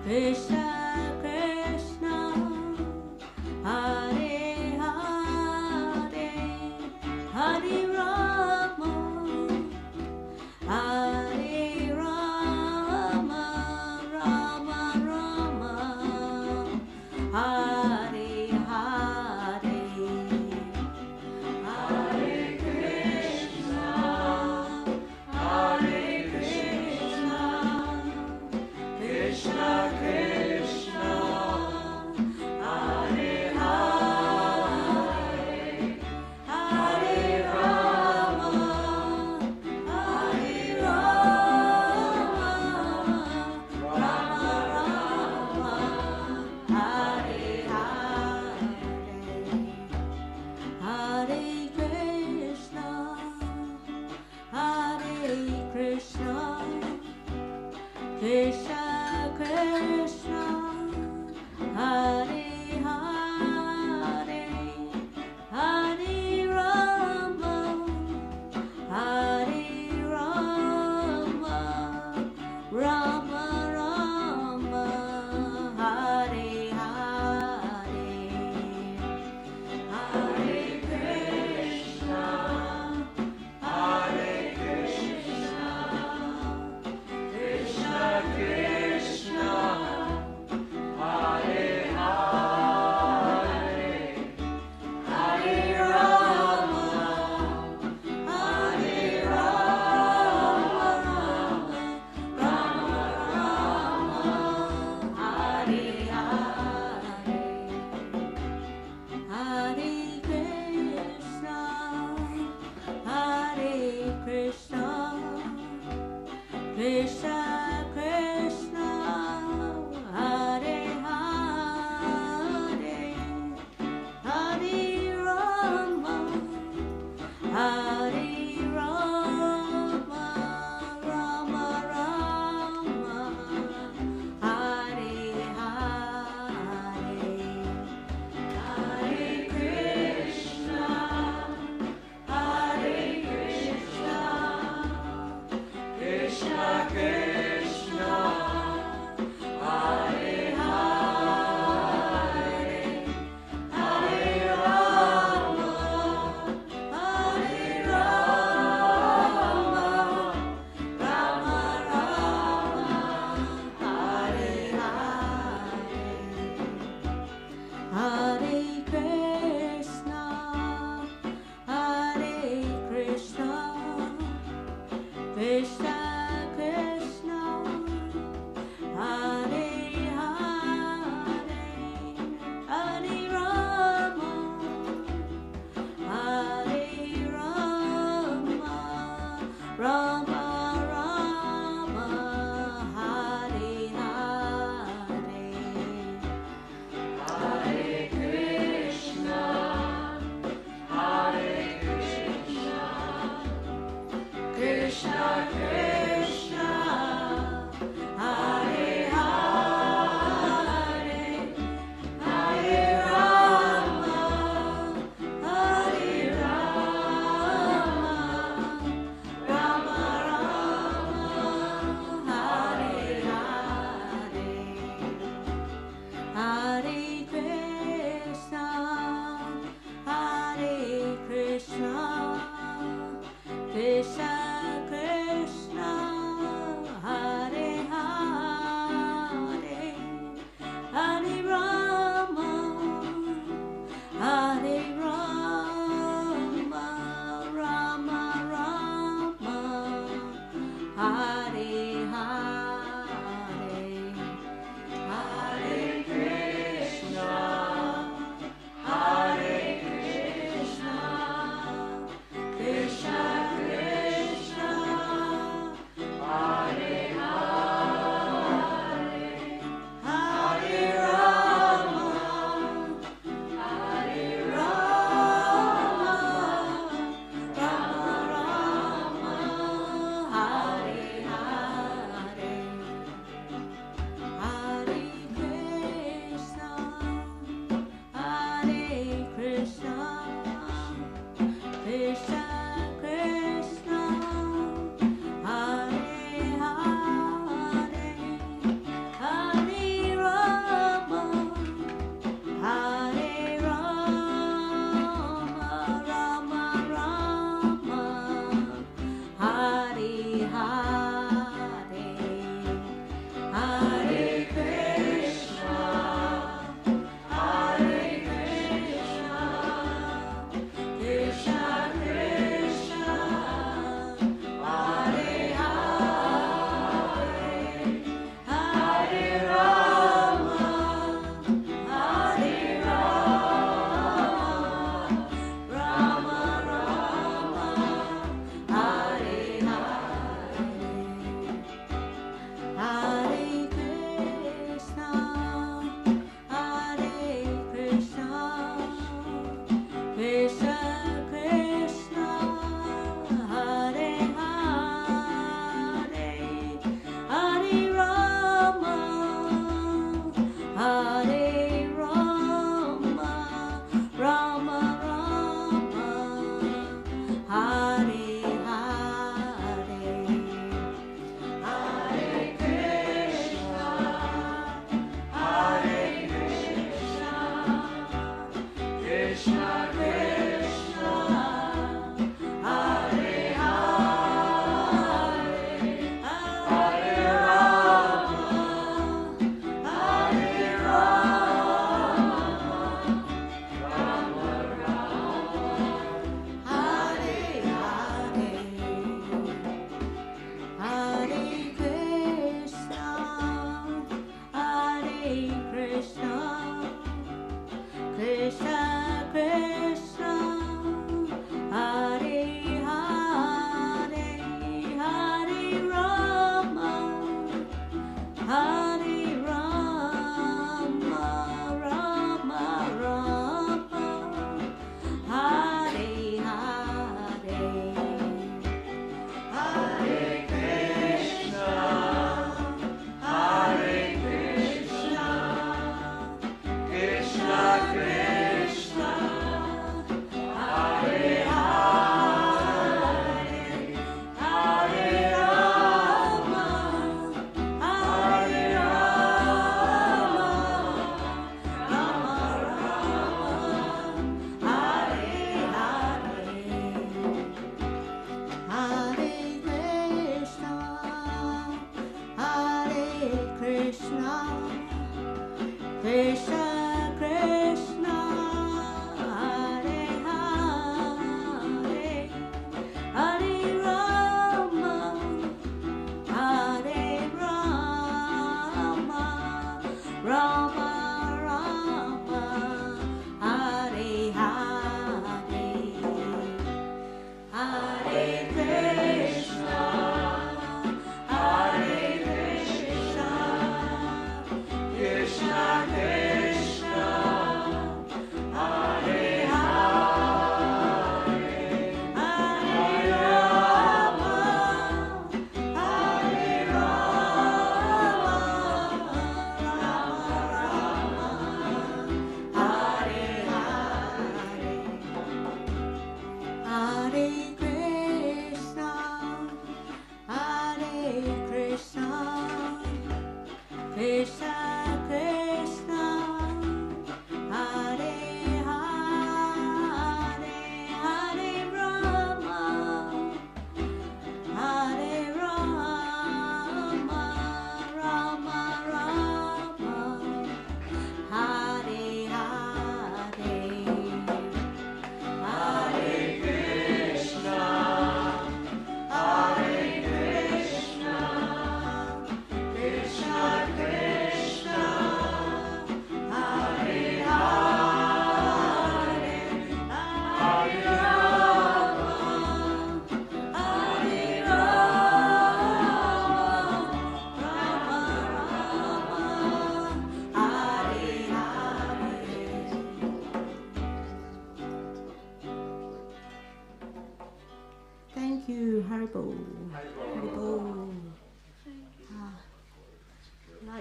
D: Krishna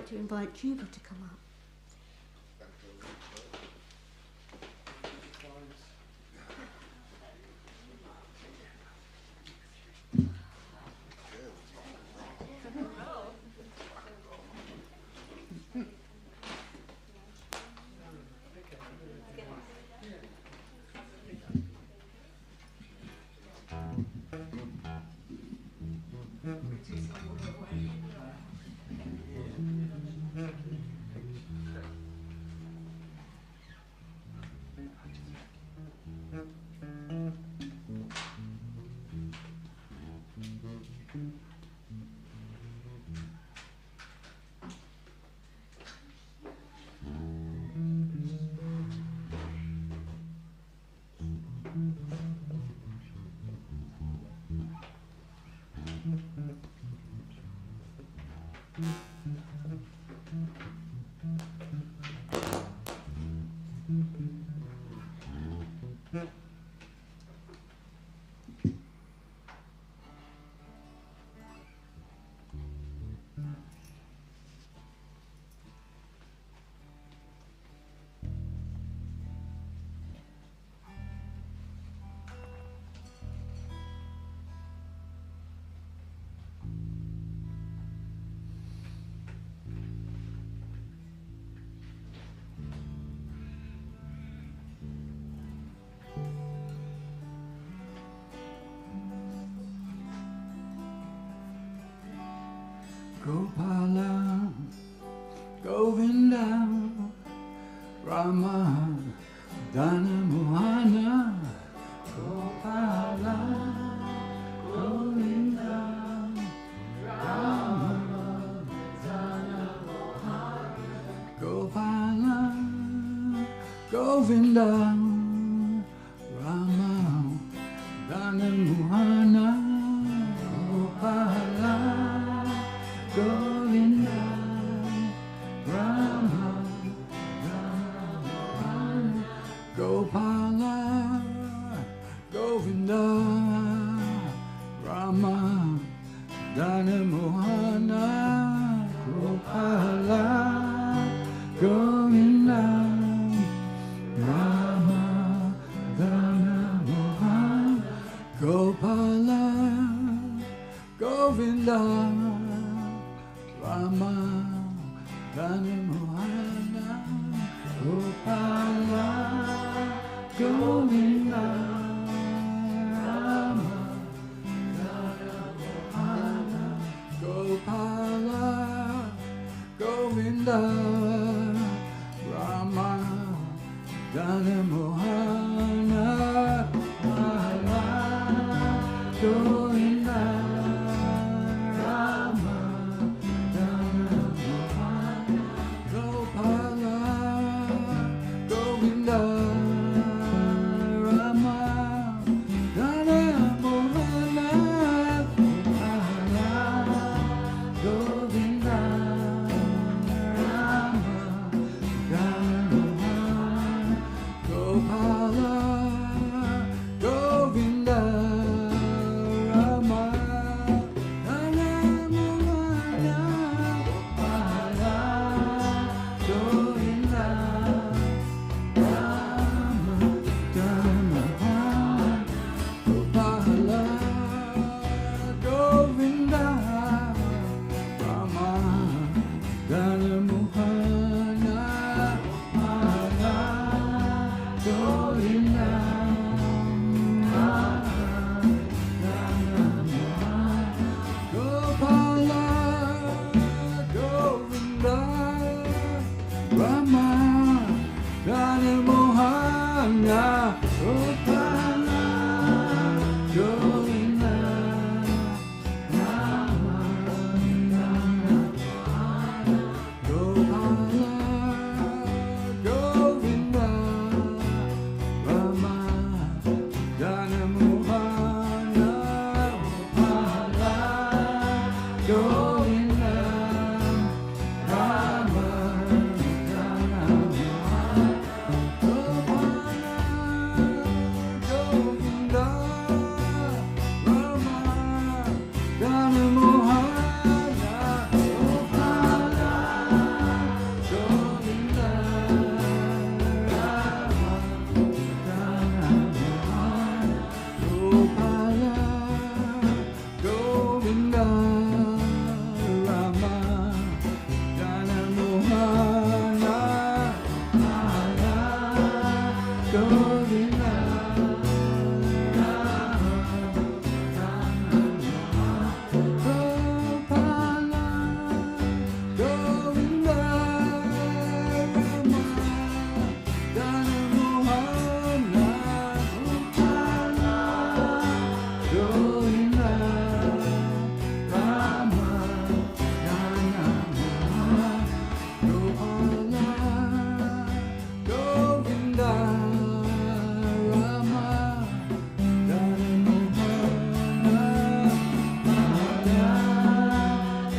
D: to invite Jiva to come up.
B: Gopala, Govinda, Rama, Dana Mohana, Gopala, Govinda, Rama, Dana Mohana, Gopala, Govinda, Rama, Dana Mohana, Gopala, Govinda, Rama, Rama, Gopala, Govinda, Rama, Dana Mohana, Gopala, Govinda, Rama, Dana Mohana, Gopala, Govinda, Rama, Dana Mohana, Gopala, Govinda, Rama, Dana Mohana, Gopala, Govinda, Rama, Dana Mohana, Gopala, Govinda, Rama, Dana Mohana, Gopala, Govinda, Rama, Dana Mohana, Gopala, Govinda, Rama, Dana Mohana, Gopala.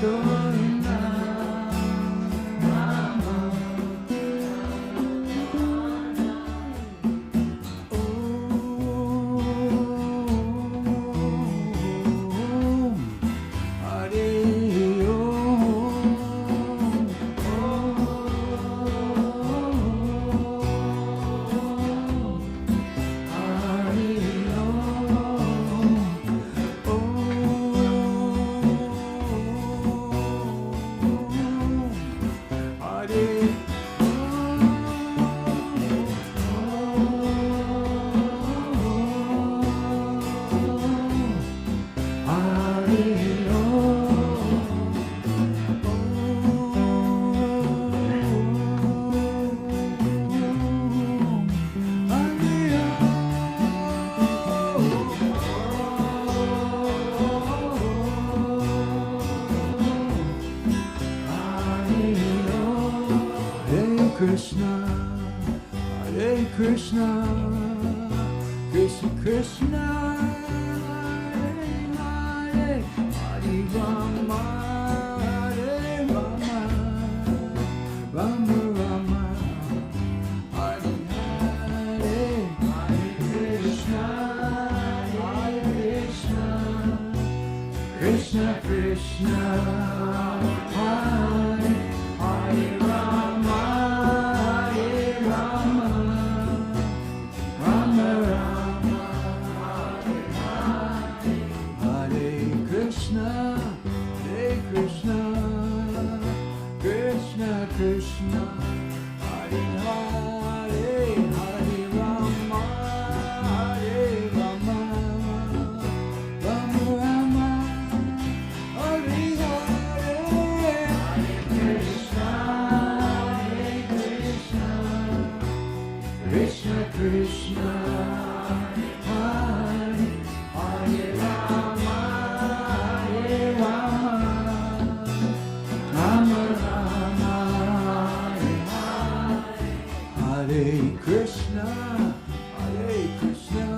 B: Govinda, Rama. Om Hare Om. Krishna, Hare Krishna, Krishna Krishna, Hare Hare, Hare Rama, Hare Rama, Rama Rama, Hare Hare, Hare Krishna, Hare Krishna, Krishna Krishna, Hare Hare Rama. Krishna, Hare Hare, Hare Rama, Hare Rama, Rama Rama, Hare Hare, Hare Krishna, Krishna Krishna, Hare Hare Rama, Hare Rama, Rama Rama. Hare Krishna, Hare Krishna,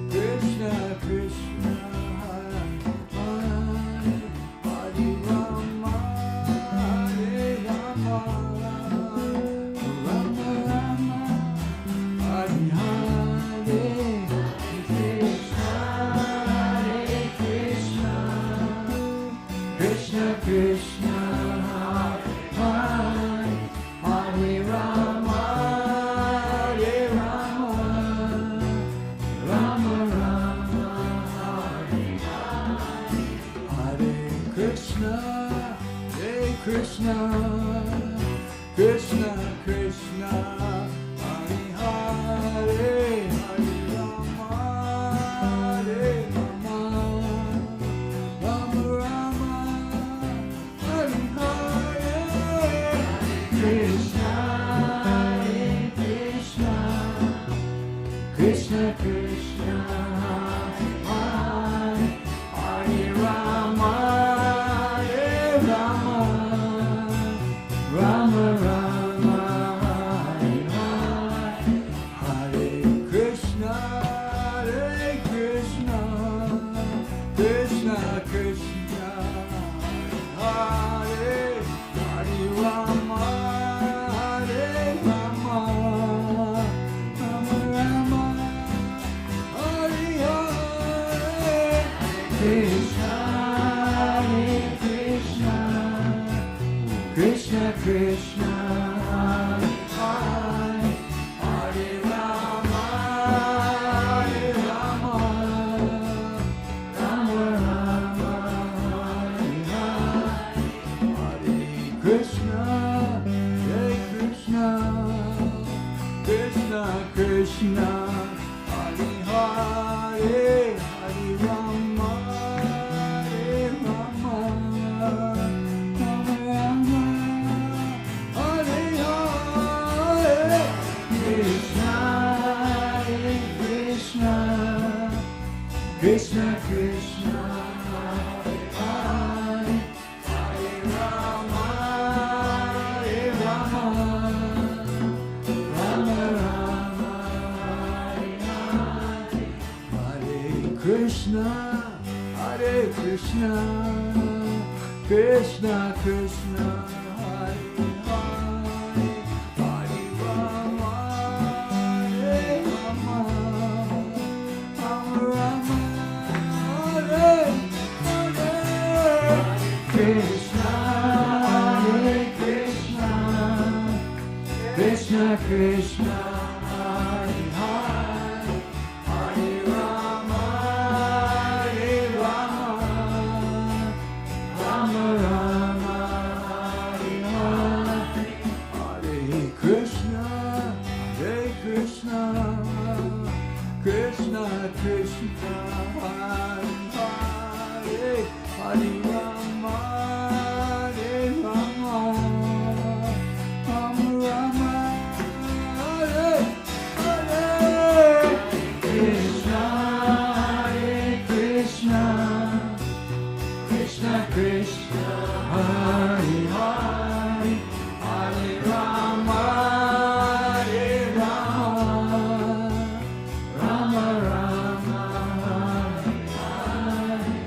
B: Krishna Krishna, Hare Hare Rama, Hare Rama, Rama Rama, Hare Hare, Krishna, Hare Krishna, Krishna Krishna, Hare Hare Rama, Hare Rama, Rama Rama, Hare Hare Krishna, Hare Krishna, Krishna Krishna, Hare Hare, Hare Rama, Hare Rama, Rama Rama, Hare Hare. Krishna, Hare Krishna, Krishna Krishna, Hare Hare Rama, Hare Rama, Rama Rama, Hare Hare, Hare Krishna, Hare Krishna, Krishna Krishna, Hare Hare Rama, Hare Rama, Rama Rama, Hare Hare, Krishna, Hare Krishna, Krishna Krishna, Hare Hare Rama, Hare Rama, Rama Rama, Hare Krishna, Hare Krishna, Krishna Krishna, Hare Hare, Hare Rama, Hare Rama, Rama Rama, Hare Hare, Krishna, Hare Krishna, Krishna Krishna, Hare Hare Rama, Hare Rama, Rama Rama, Hare Krishna, Hare Krishna, Krishna Krishna Hare Hare Hare Rama Hare Rama Rama Rama Hare Hare Krishna Hare Krishna Krishna Krishna Hare Hare Hare Rama Hare Rama Rama Rama Hare Hare Hare Krishna Krishna Krishna Hare Hare Hare Rama Hare Rama Rama Rama Hare Hare Krishna Krishna Krishna Krishna Hare Hare Hare Rama Hare Rama Rama Rama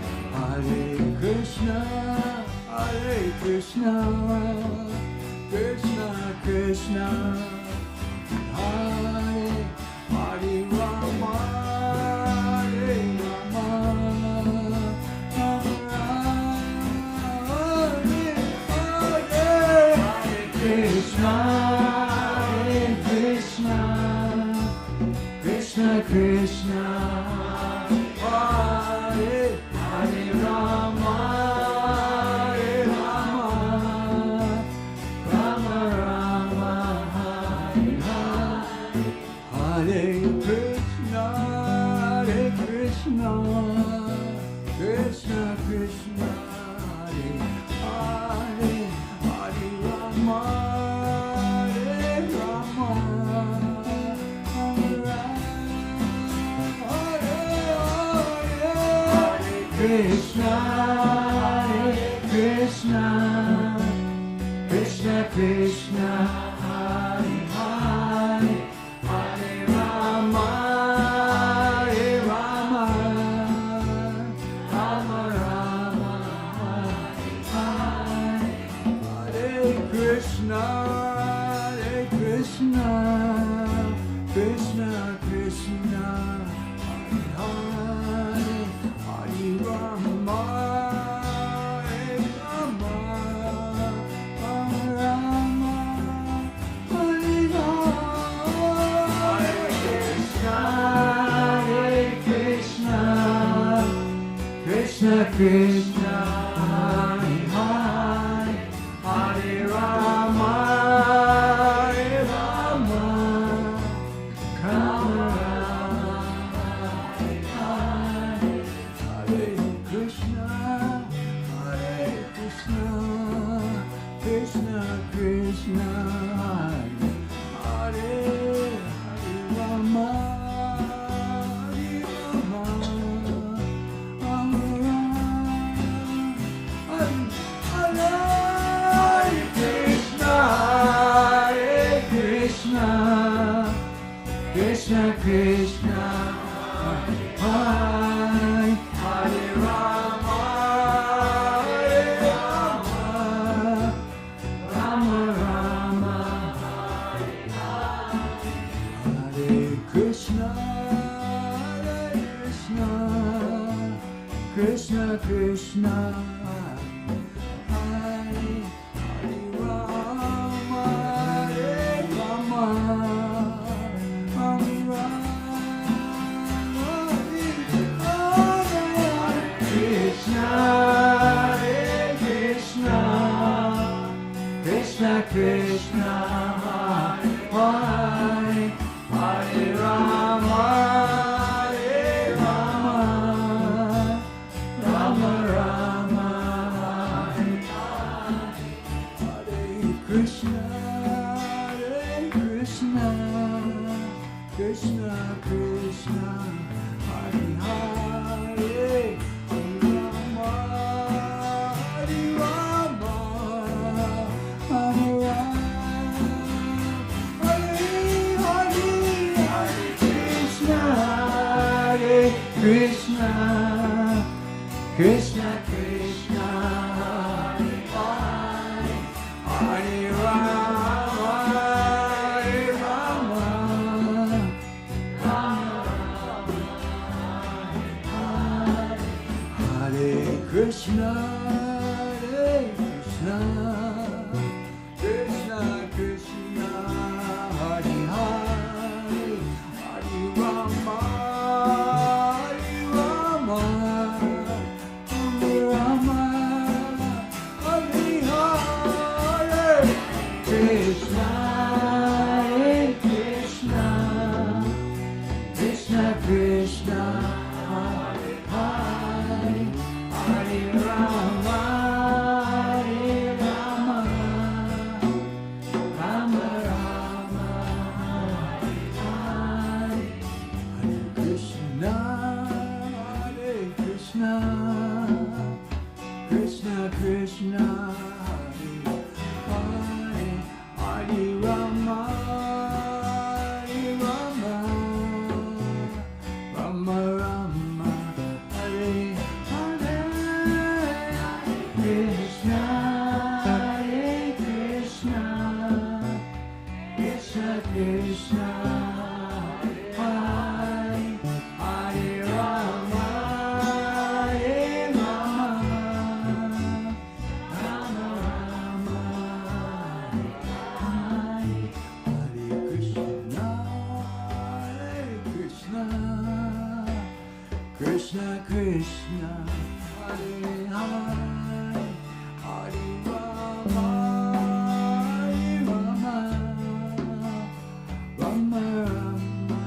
B: Hare Krishna Krishna Krishna Krishna Hare Hare Rama Hare Rama Krishna Krishna Krishna Krishna Hare Hare Rama Hare Rama Rama Rama Hare Hare Krishna Krishna Krishna Krishna Hare Hare Hare Rama Hare Rama Krishna Krishna Krishna Krishna Hare Hare Hare Rama Hare Rama Rama Rama Hare Hare Krishna Krishna Krishna Krishna Hare Hare Rama Hare Rama Rama Rama Hare Hare Krishna Krishna Krishna Hare Hare Hare Rama Hare Rama Rama Rama Hare Krishna Krishna Krishna Hare Hare Hare Rama Hare Rama Rama Rama Hare Krishna Krishna Krishna Hare Hare Rama Hare Rama Rama Rama Hare Krishna Krishna Krishna Hare Hare Rama Hare Rama Krishna Krishna Hare Hare Rama Hare Rama Rama Rama Hare Krishna Krishna Krishna Hare Hare Rama Hare Rama Rama Krishna Krishna Krishna, Hare Hare Rama, Hare Rama, Rama Rama, Hare Hare, Krishna, Hare Krishna, Krishna Krishna, Hare Hare Rama, Hare Rama, Rama Rama, Hare Hare Krishna, Hare Krishna, Krishna Krishna, Hare Hare, Hare Rama, Hare Rama, Rama Rama,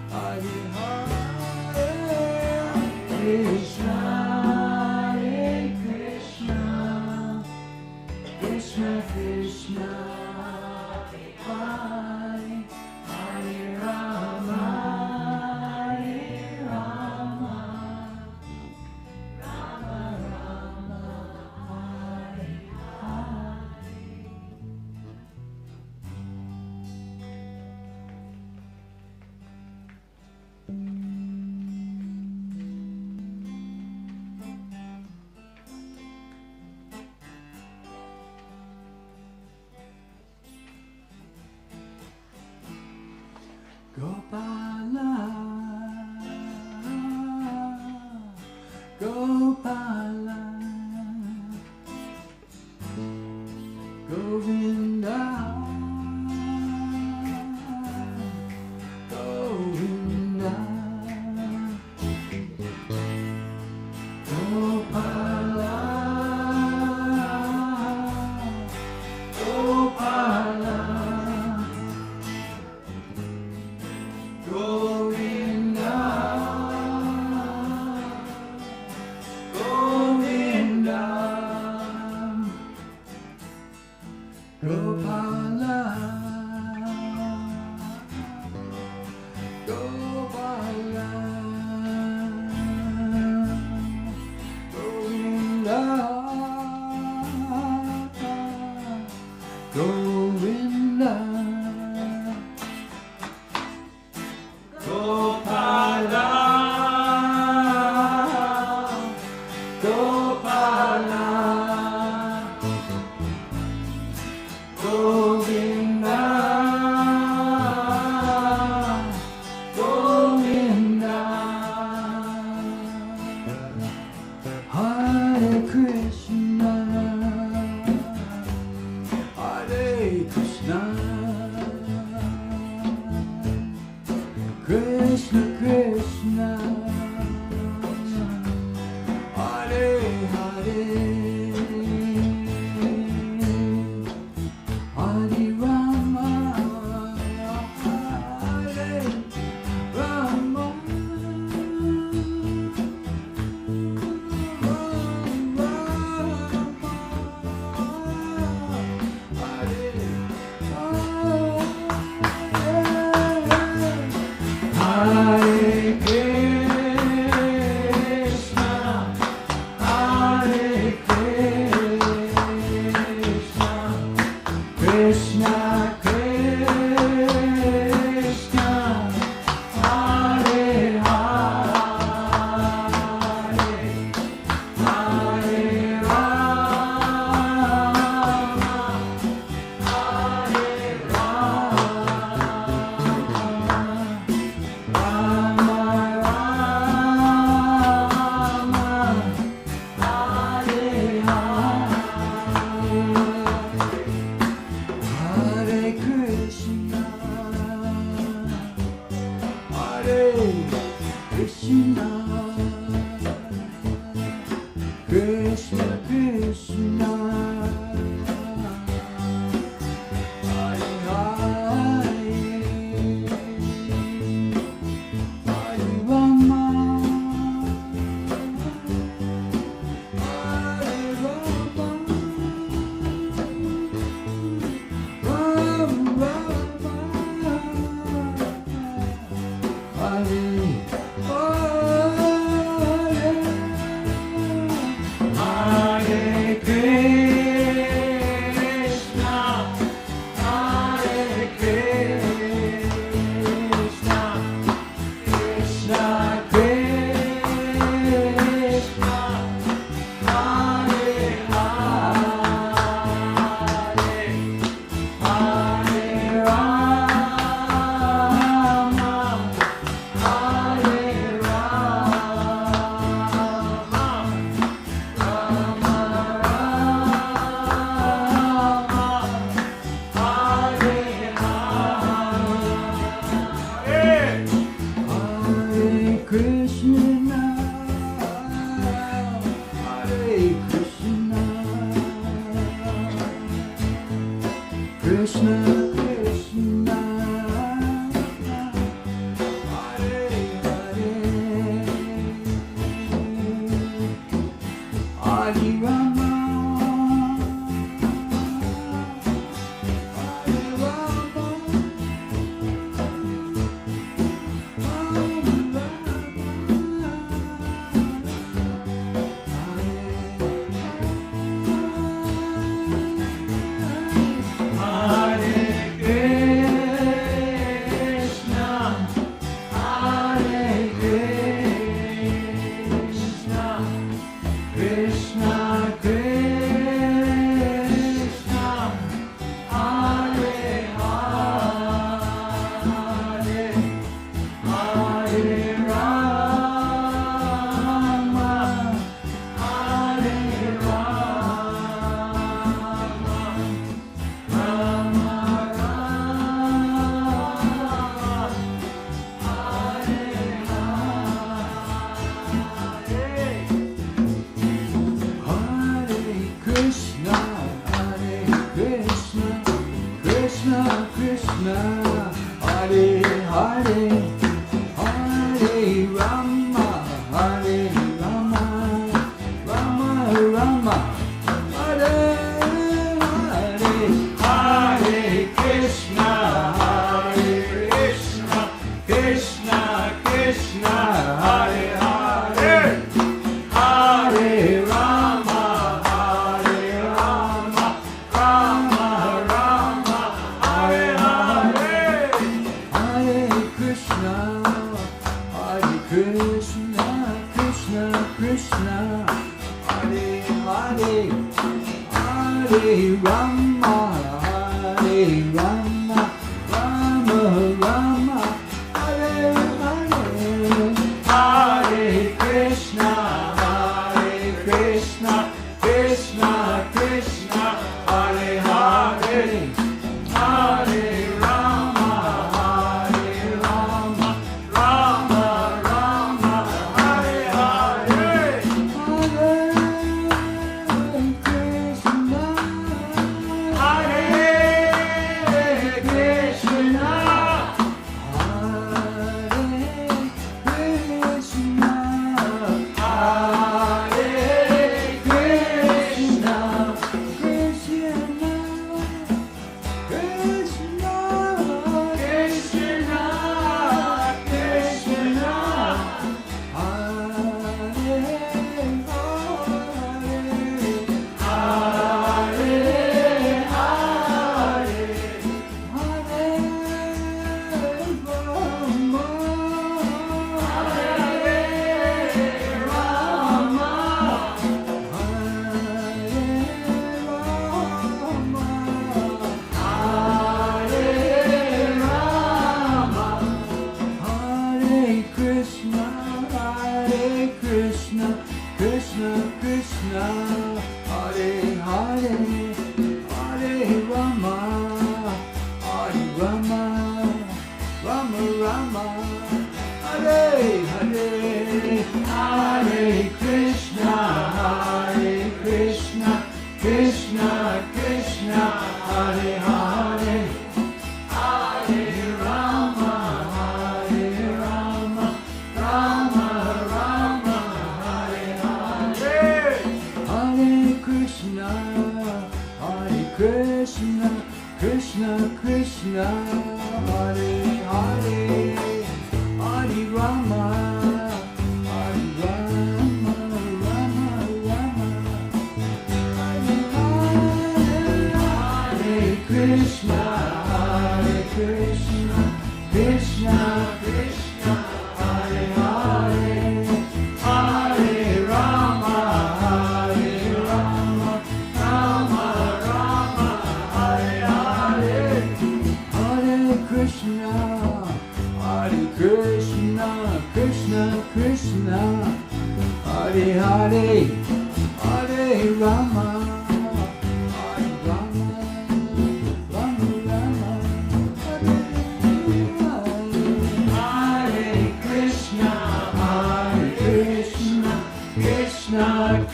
B: Hare Hare, Krishna, Hare Krishna, Krishna Krishna, Hare Hare Rama, Hare Rama, Rama Rama, Hare Hare. Gopala, Gopala, Govinda, Govinda, Gopala, Gopala, Govinda, Govinda, Gopala, Gopala, Govinda, Govinda, Gopala, Gopala, Govinda, Govinda, Hare Krishna, Hare Krishna.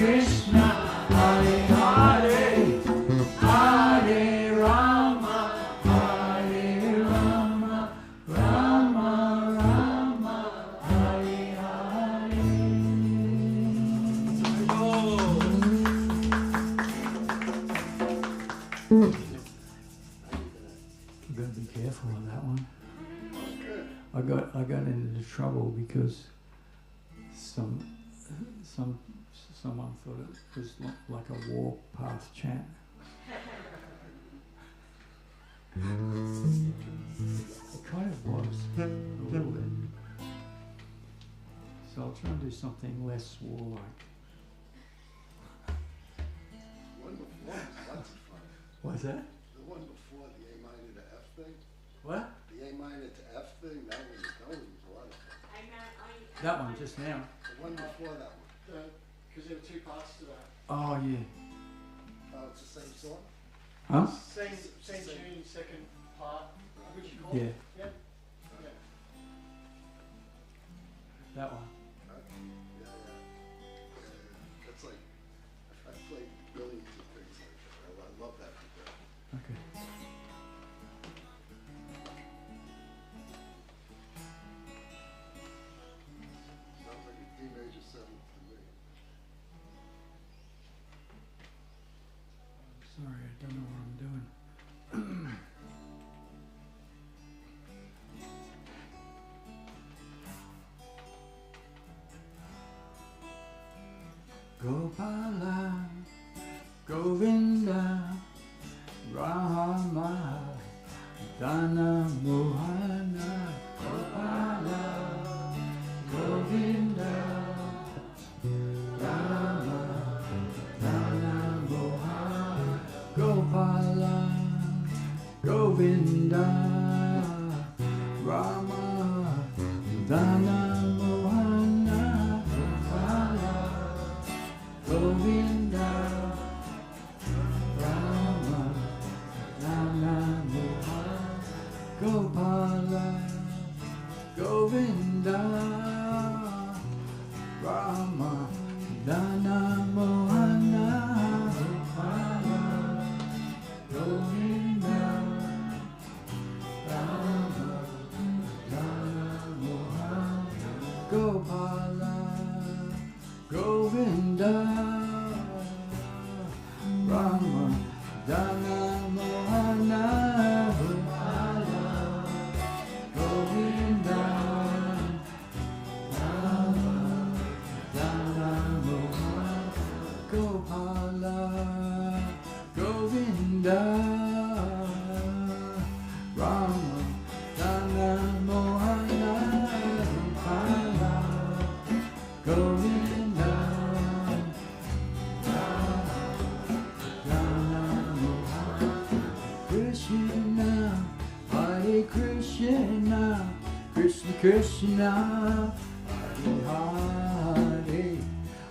B: Krishna, Hare Hare, Hare Rama, You've got to be careful on that one.
E: Good.
B: I got into trouble because someone thought it was like a walk path chant. It kind of was a little bit. So I'll try and do something less warlike.
E: One before, lots of fun.
B: What's that?
E: The one before, the A minor to F thing,
B: What?
E: the A minor to F thing, that one was a lot of fun.
B: That one just now.
E: The one before that one.
C: Because there were two parts to that.
B: Oh yeah.
E: Oh, it's the same song?
B: Huh?
C: Same tune, second part. Which you call
B: Yeah.
C: it? Yeah. Yeah.
B: That one.
E: Yeah. That's like, I've played billions of things like that. I love that.
B: Okay.
E: Sounds like a D major 7 to me.
B: Sorry, I don't know what I'm doing. Gopala, Govinda, Rama, Dana Mohana, Gopala, Govinda, Rama, Dana Mohana, Gopala, Govinda, Rama, Dana Mohana, Gopala, Govinda, Rama, Dana Mohana, Gopala, Govinda, Rama, Dana Mohana, Gopala, Govinda, Rama, Dana Mohana, Gopala, Govinda, Rama, Dana Mohana, Gopala, Govinda, Rama, Dana Mohana, Gopala, Govinda, Rama, Dana Mohana, Gopala, Govinda, Rama, Dana Mohana, Krishna, Hare Krishna, Krishna Krishna, Hare Hare,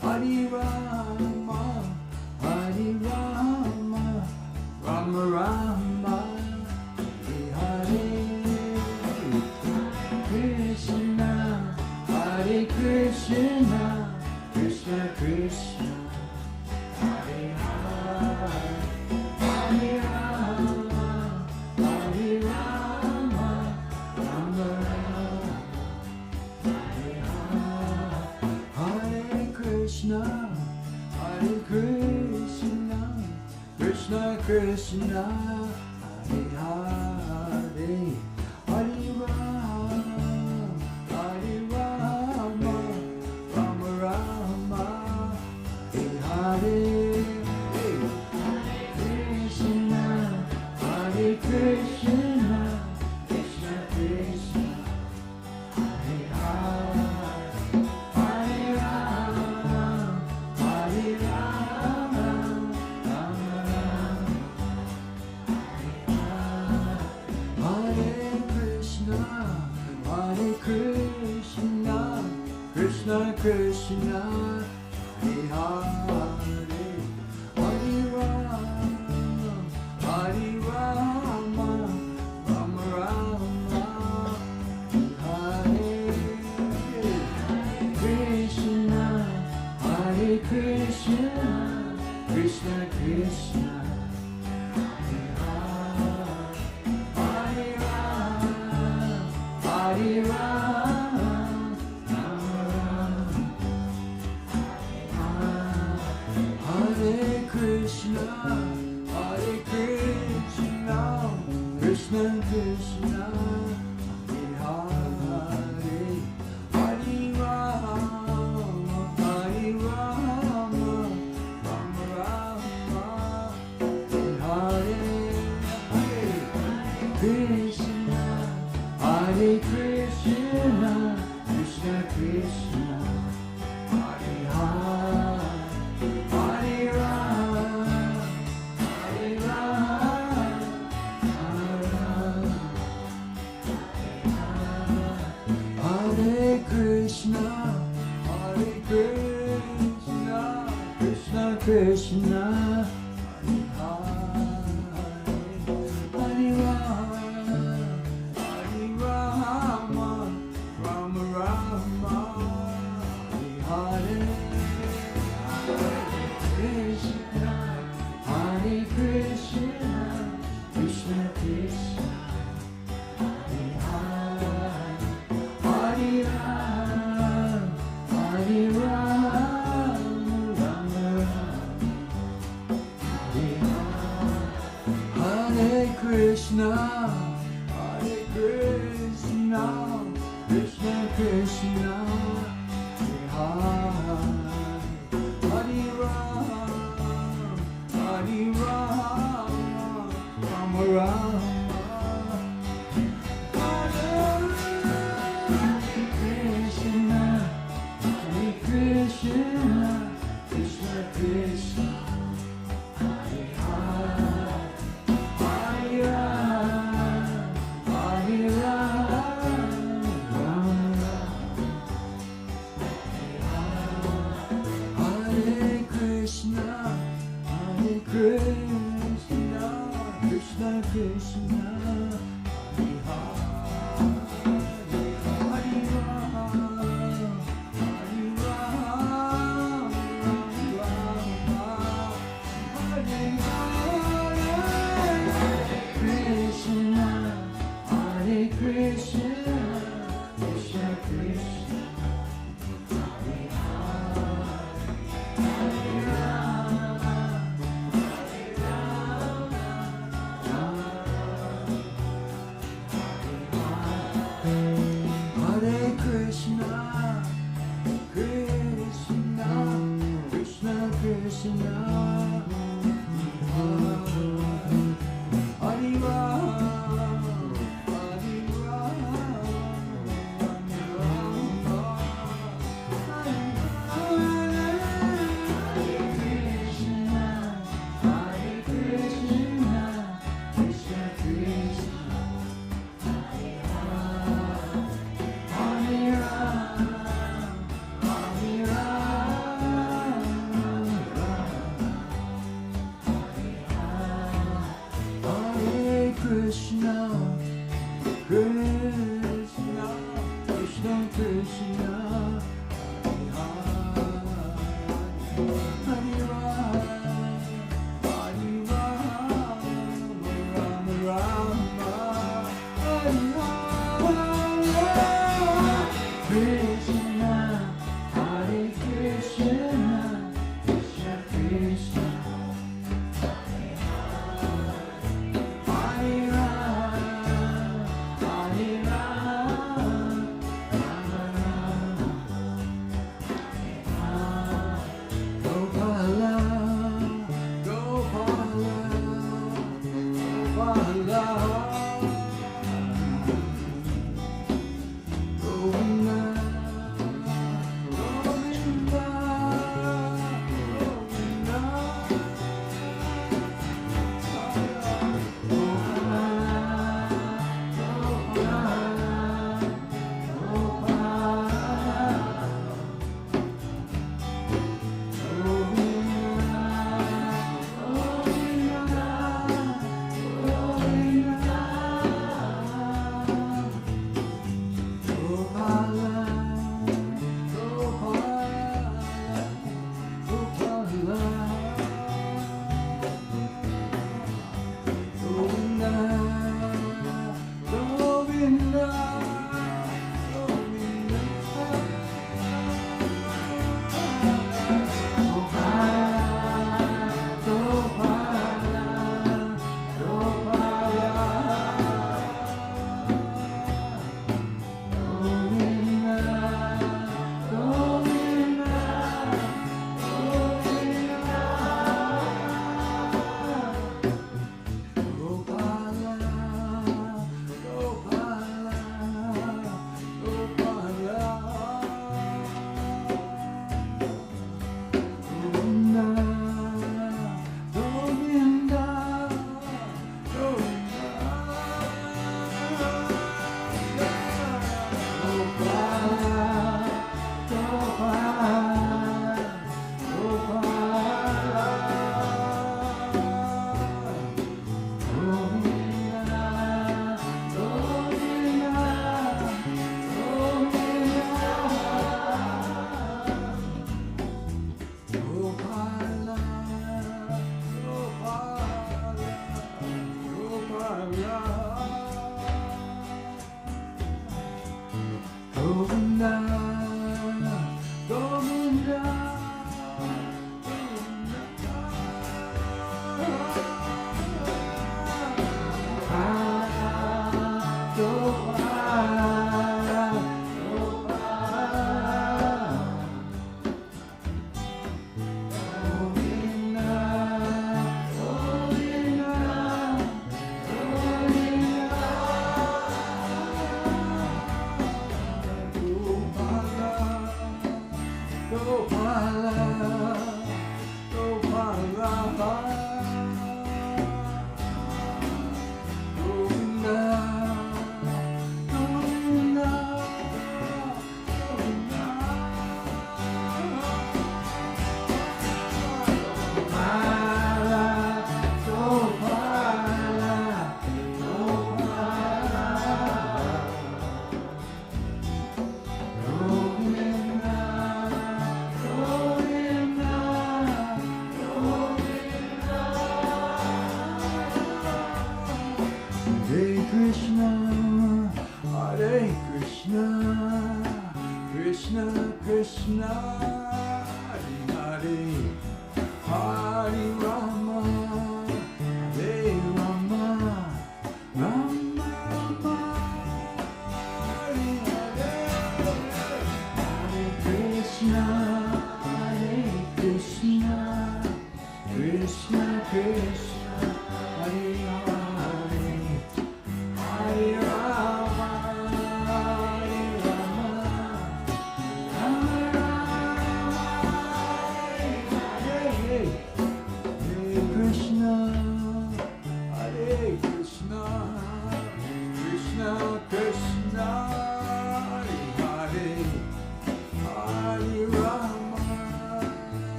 B: Hare Rama, Hare Rama, Rama Rama, Hare Hare, Krishna, Hare Krishna, Krishna Krishna, Hare Hare, Hare Rama, Hare Rama, Rama Rama, Hare Hare, Hare Krishna, Hare Krishna, Krishna Krishna, Hare Hare, Hare Rama, Hare Rama, Rama Rama, Hare Hare, Krishna, Hare Krishna, Krishna Krishna, Hare Hare, Hare Rama, Hare Rama, Rama Rama, Hare Krishna, Hare Krishna, Krishna Krishna, Hare Hare, Hare Rama, Hare Rama, Rama Rama, Hare Krishna, Hare Krishna, Krishna Krishna, Hare Hare, Hare Rama, Rama Rama, Hare Krishna, Hare Krishna. Krishna Krishna, Hare Hare, Hare Rama, Hare Rama, Rama Rama, Hare Hare, Krishna, Hare Krishna, Krishna Krishna, Hare Hare, Hare Rama, Hare Rama, Hare Krishna, Hare Krishna, Krishna Krishna, Hare Hare, Hare Rama, Hare Rama, Rama Rama, Hare Krishna, Hare Krishna, Krishna Krishna, Hare Hare Rama, Rama Hare Krishna, Hare Krishna, Krishna Krishna, Hare Hare Rama, Hare Rama, Rama Rama. Krishna, Hare Krishna, Krishna Krishna, Hare Hare, Hare Rama, Hare Rama, Hare Krishna, Hare Krishna, Krishna Krishna, Hare Hare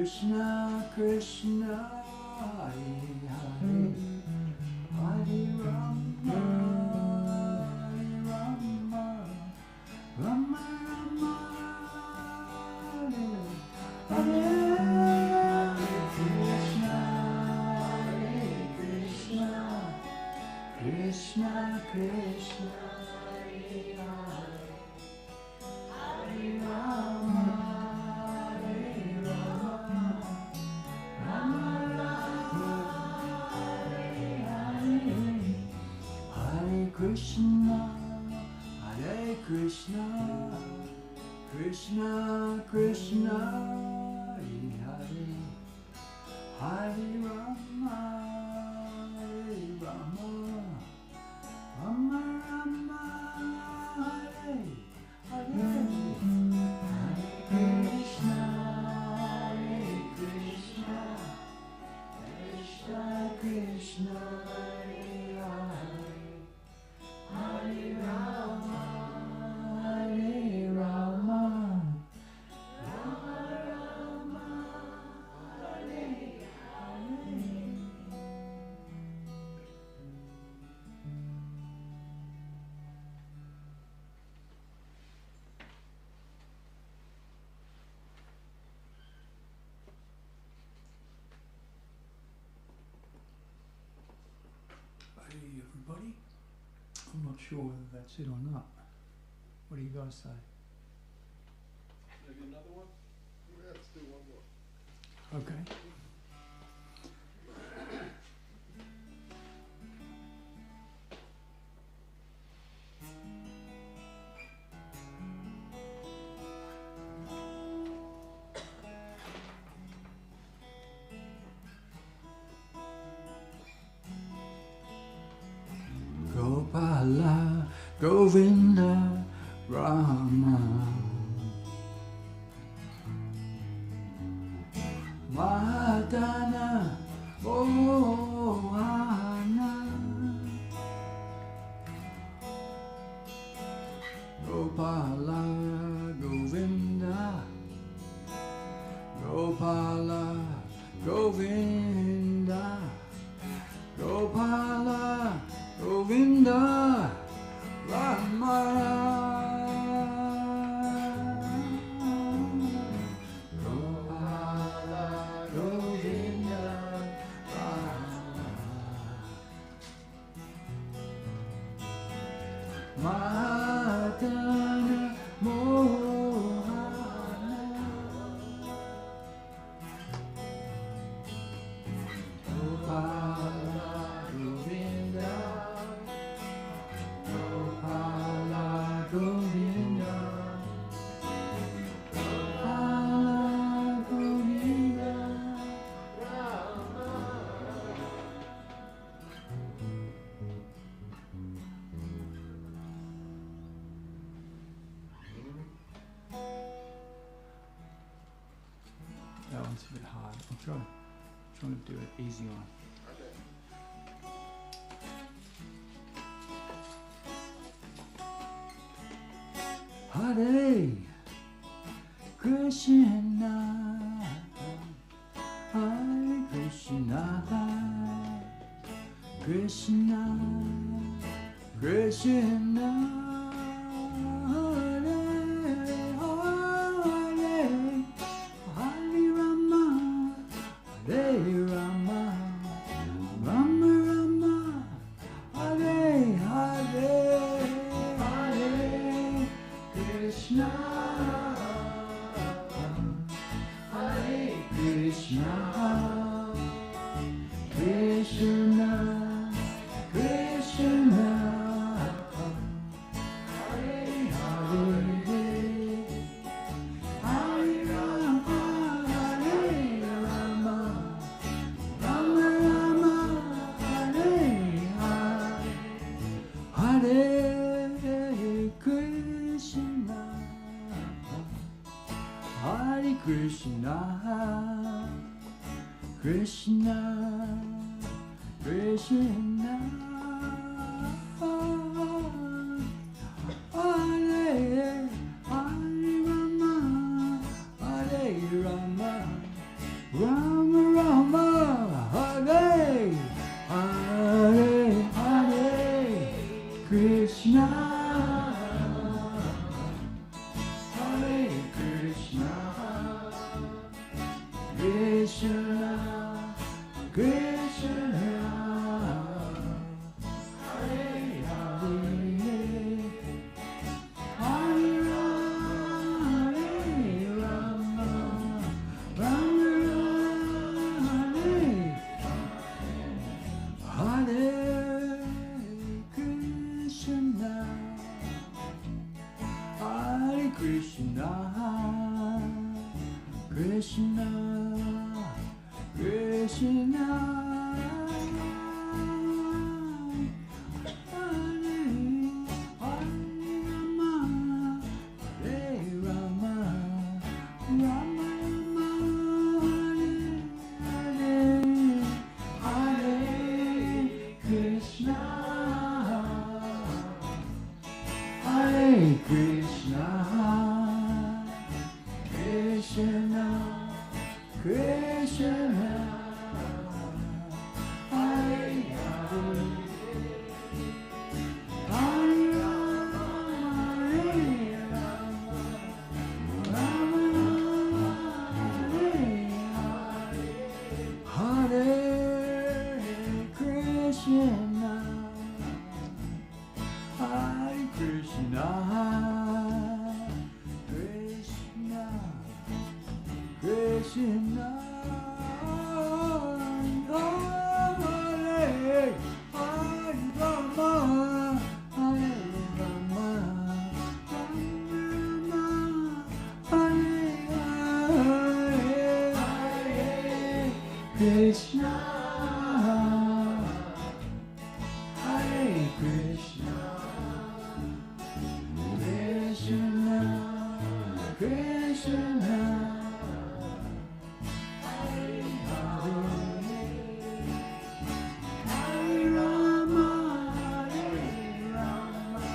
B: Krishna, Krishna, Hare Hare, Hare Rama, Hare Rama, Rama Rama, Hare Hare, Krishna, Hare Krishna, Krishna Krishna, Hare Hare, Hare Rama, Hare Rama, Rama Rama, Hare Hare, Hare Krishna, Hare Krishna, Krishna Krishna, Hare Hare, Hare Rama, Hare Rama, Rama Rama, Hare Hare, Hare Krishna, Hare Krishna, Krishna Krishna, Hare Hare, Hare Rama, Hare Rama, Rama Rama, Hare Hare. Hey everybody, I'm not sure whether that's it or not. What do you guys say?
C: Maybe another one?
E: Yeah, let's do one more.
B: Okay. Gopala, Govinda, Rama, Madana, Mohana, Gopala, Govinda, Gopala, Govinda, Gopala, Govinda, Rama, Gopala, Govinda, Rama, Madana, Mohana, Gopala, Govinda, Gopala, Govinda, Gopala, Govinda, Rama. That one's a bit hard. I'm trying to do it easy one. Hare Krishna, Hare Krishna, Krishna Krishna, Hare Hare, Hare Rama, Hare Rama, Rama Rama, Hare Hare, Hare Krishna, Hare Krishna, Krishna Krishna, Hare Hare, Hare Rama, Hare Rama, Rama Rama, Hare Hare, Hare Krishna, Hare Krishna, Krishna Krishna, Hare Hare Rama, Hare Rama, Krishna, Hare Krishna, Krishna, Krishna, Hare Hare, Hare Rama, Rama Hare Krishna, Hare Krishna, Krishna, Krishna, Hare Rama, Hare Rama, Rama Hare Hare, Hare Krishna, Hare Krishna, Krishna, Krishna, Hare Hare, Hare Rama, Hare Rama, Rama Hare Hare, Hare Krishna, Hare Krishna, Krishna, Krishna, Hare Hare Rama, Hare Rama, Rama Hare Hare, Hare Krishna, Hare Krishna, Krishna, Krishna, Hare Hare, Hare Rama, Hare Rama,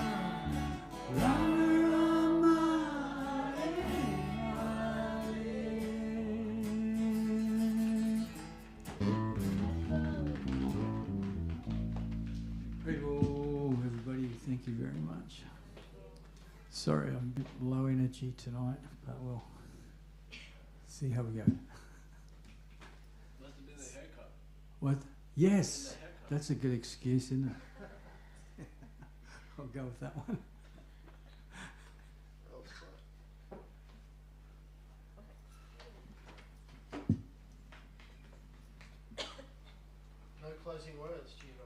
B: Rama Rama, Hare Hare. Oh, everybody, thank you very much. Sorry, I'm a bit low energy tonight, but we'll see how we go.
C: Must have been the haircut.
B: What?
C: The
B: Yes,
C: haircut.
B: that's a good excuse, isn't it? I'll go with that one.
E: That was fun.
C: No closing words, Jim.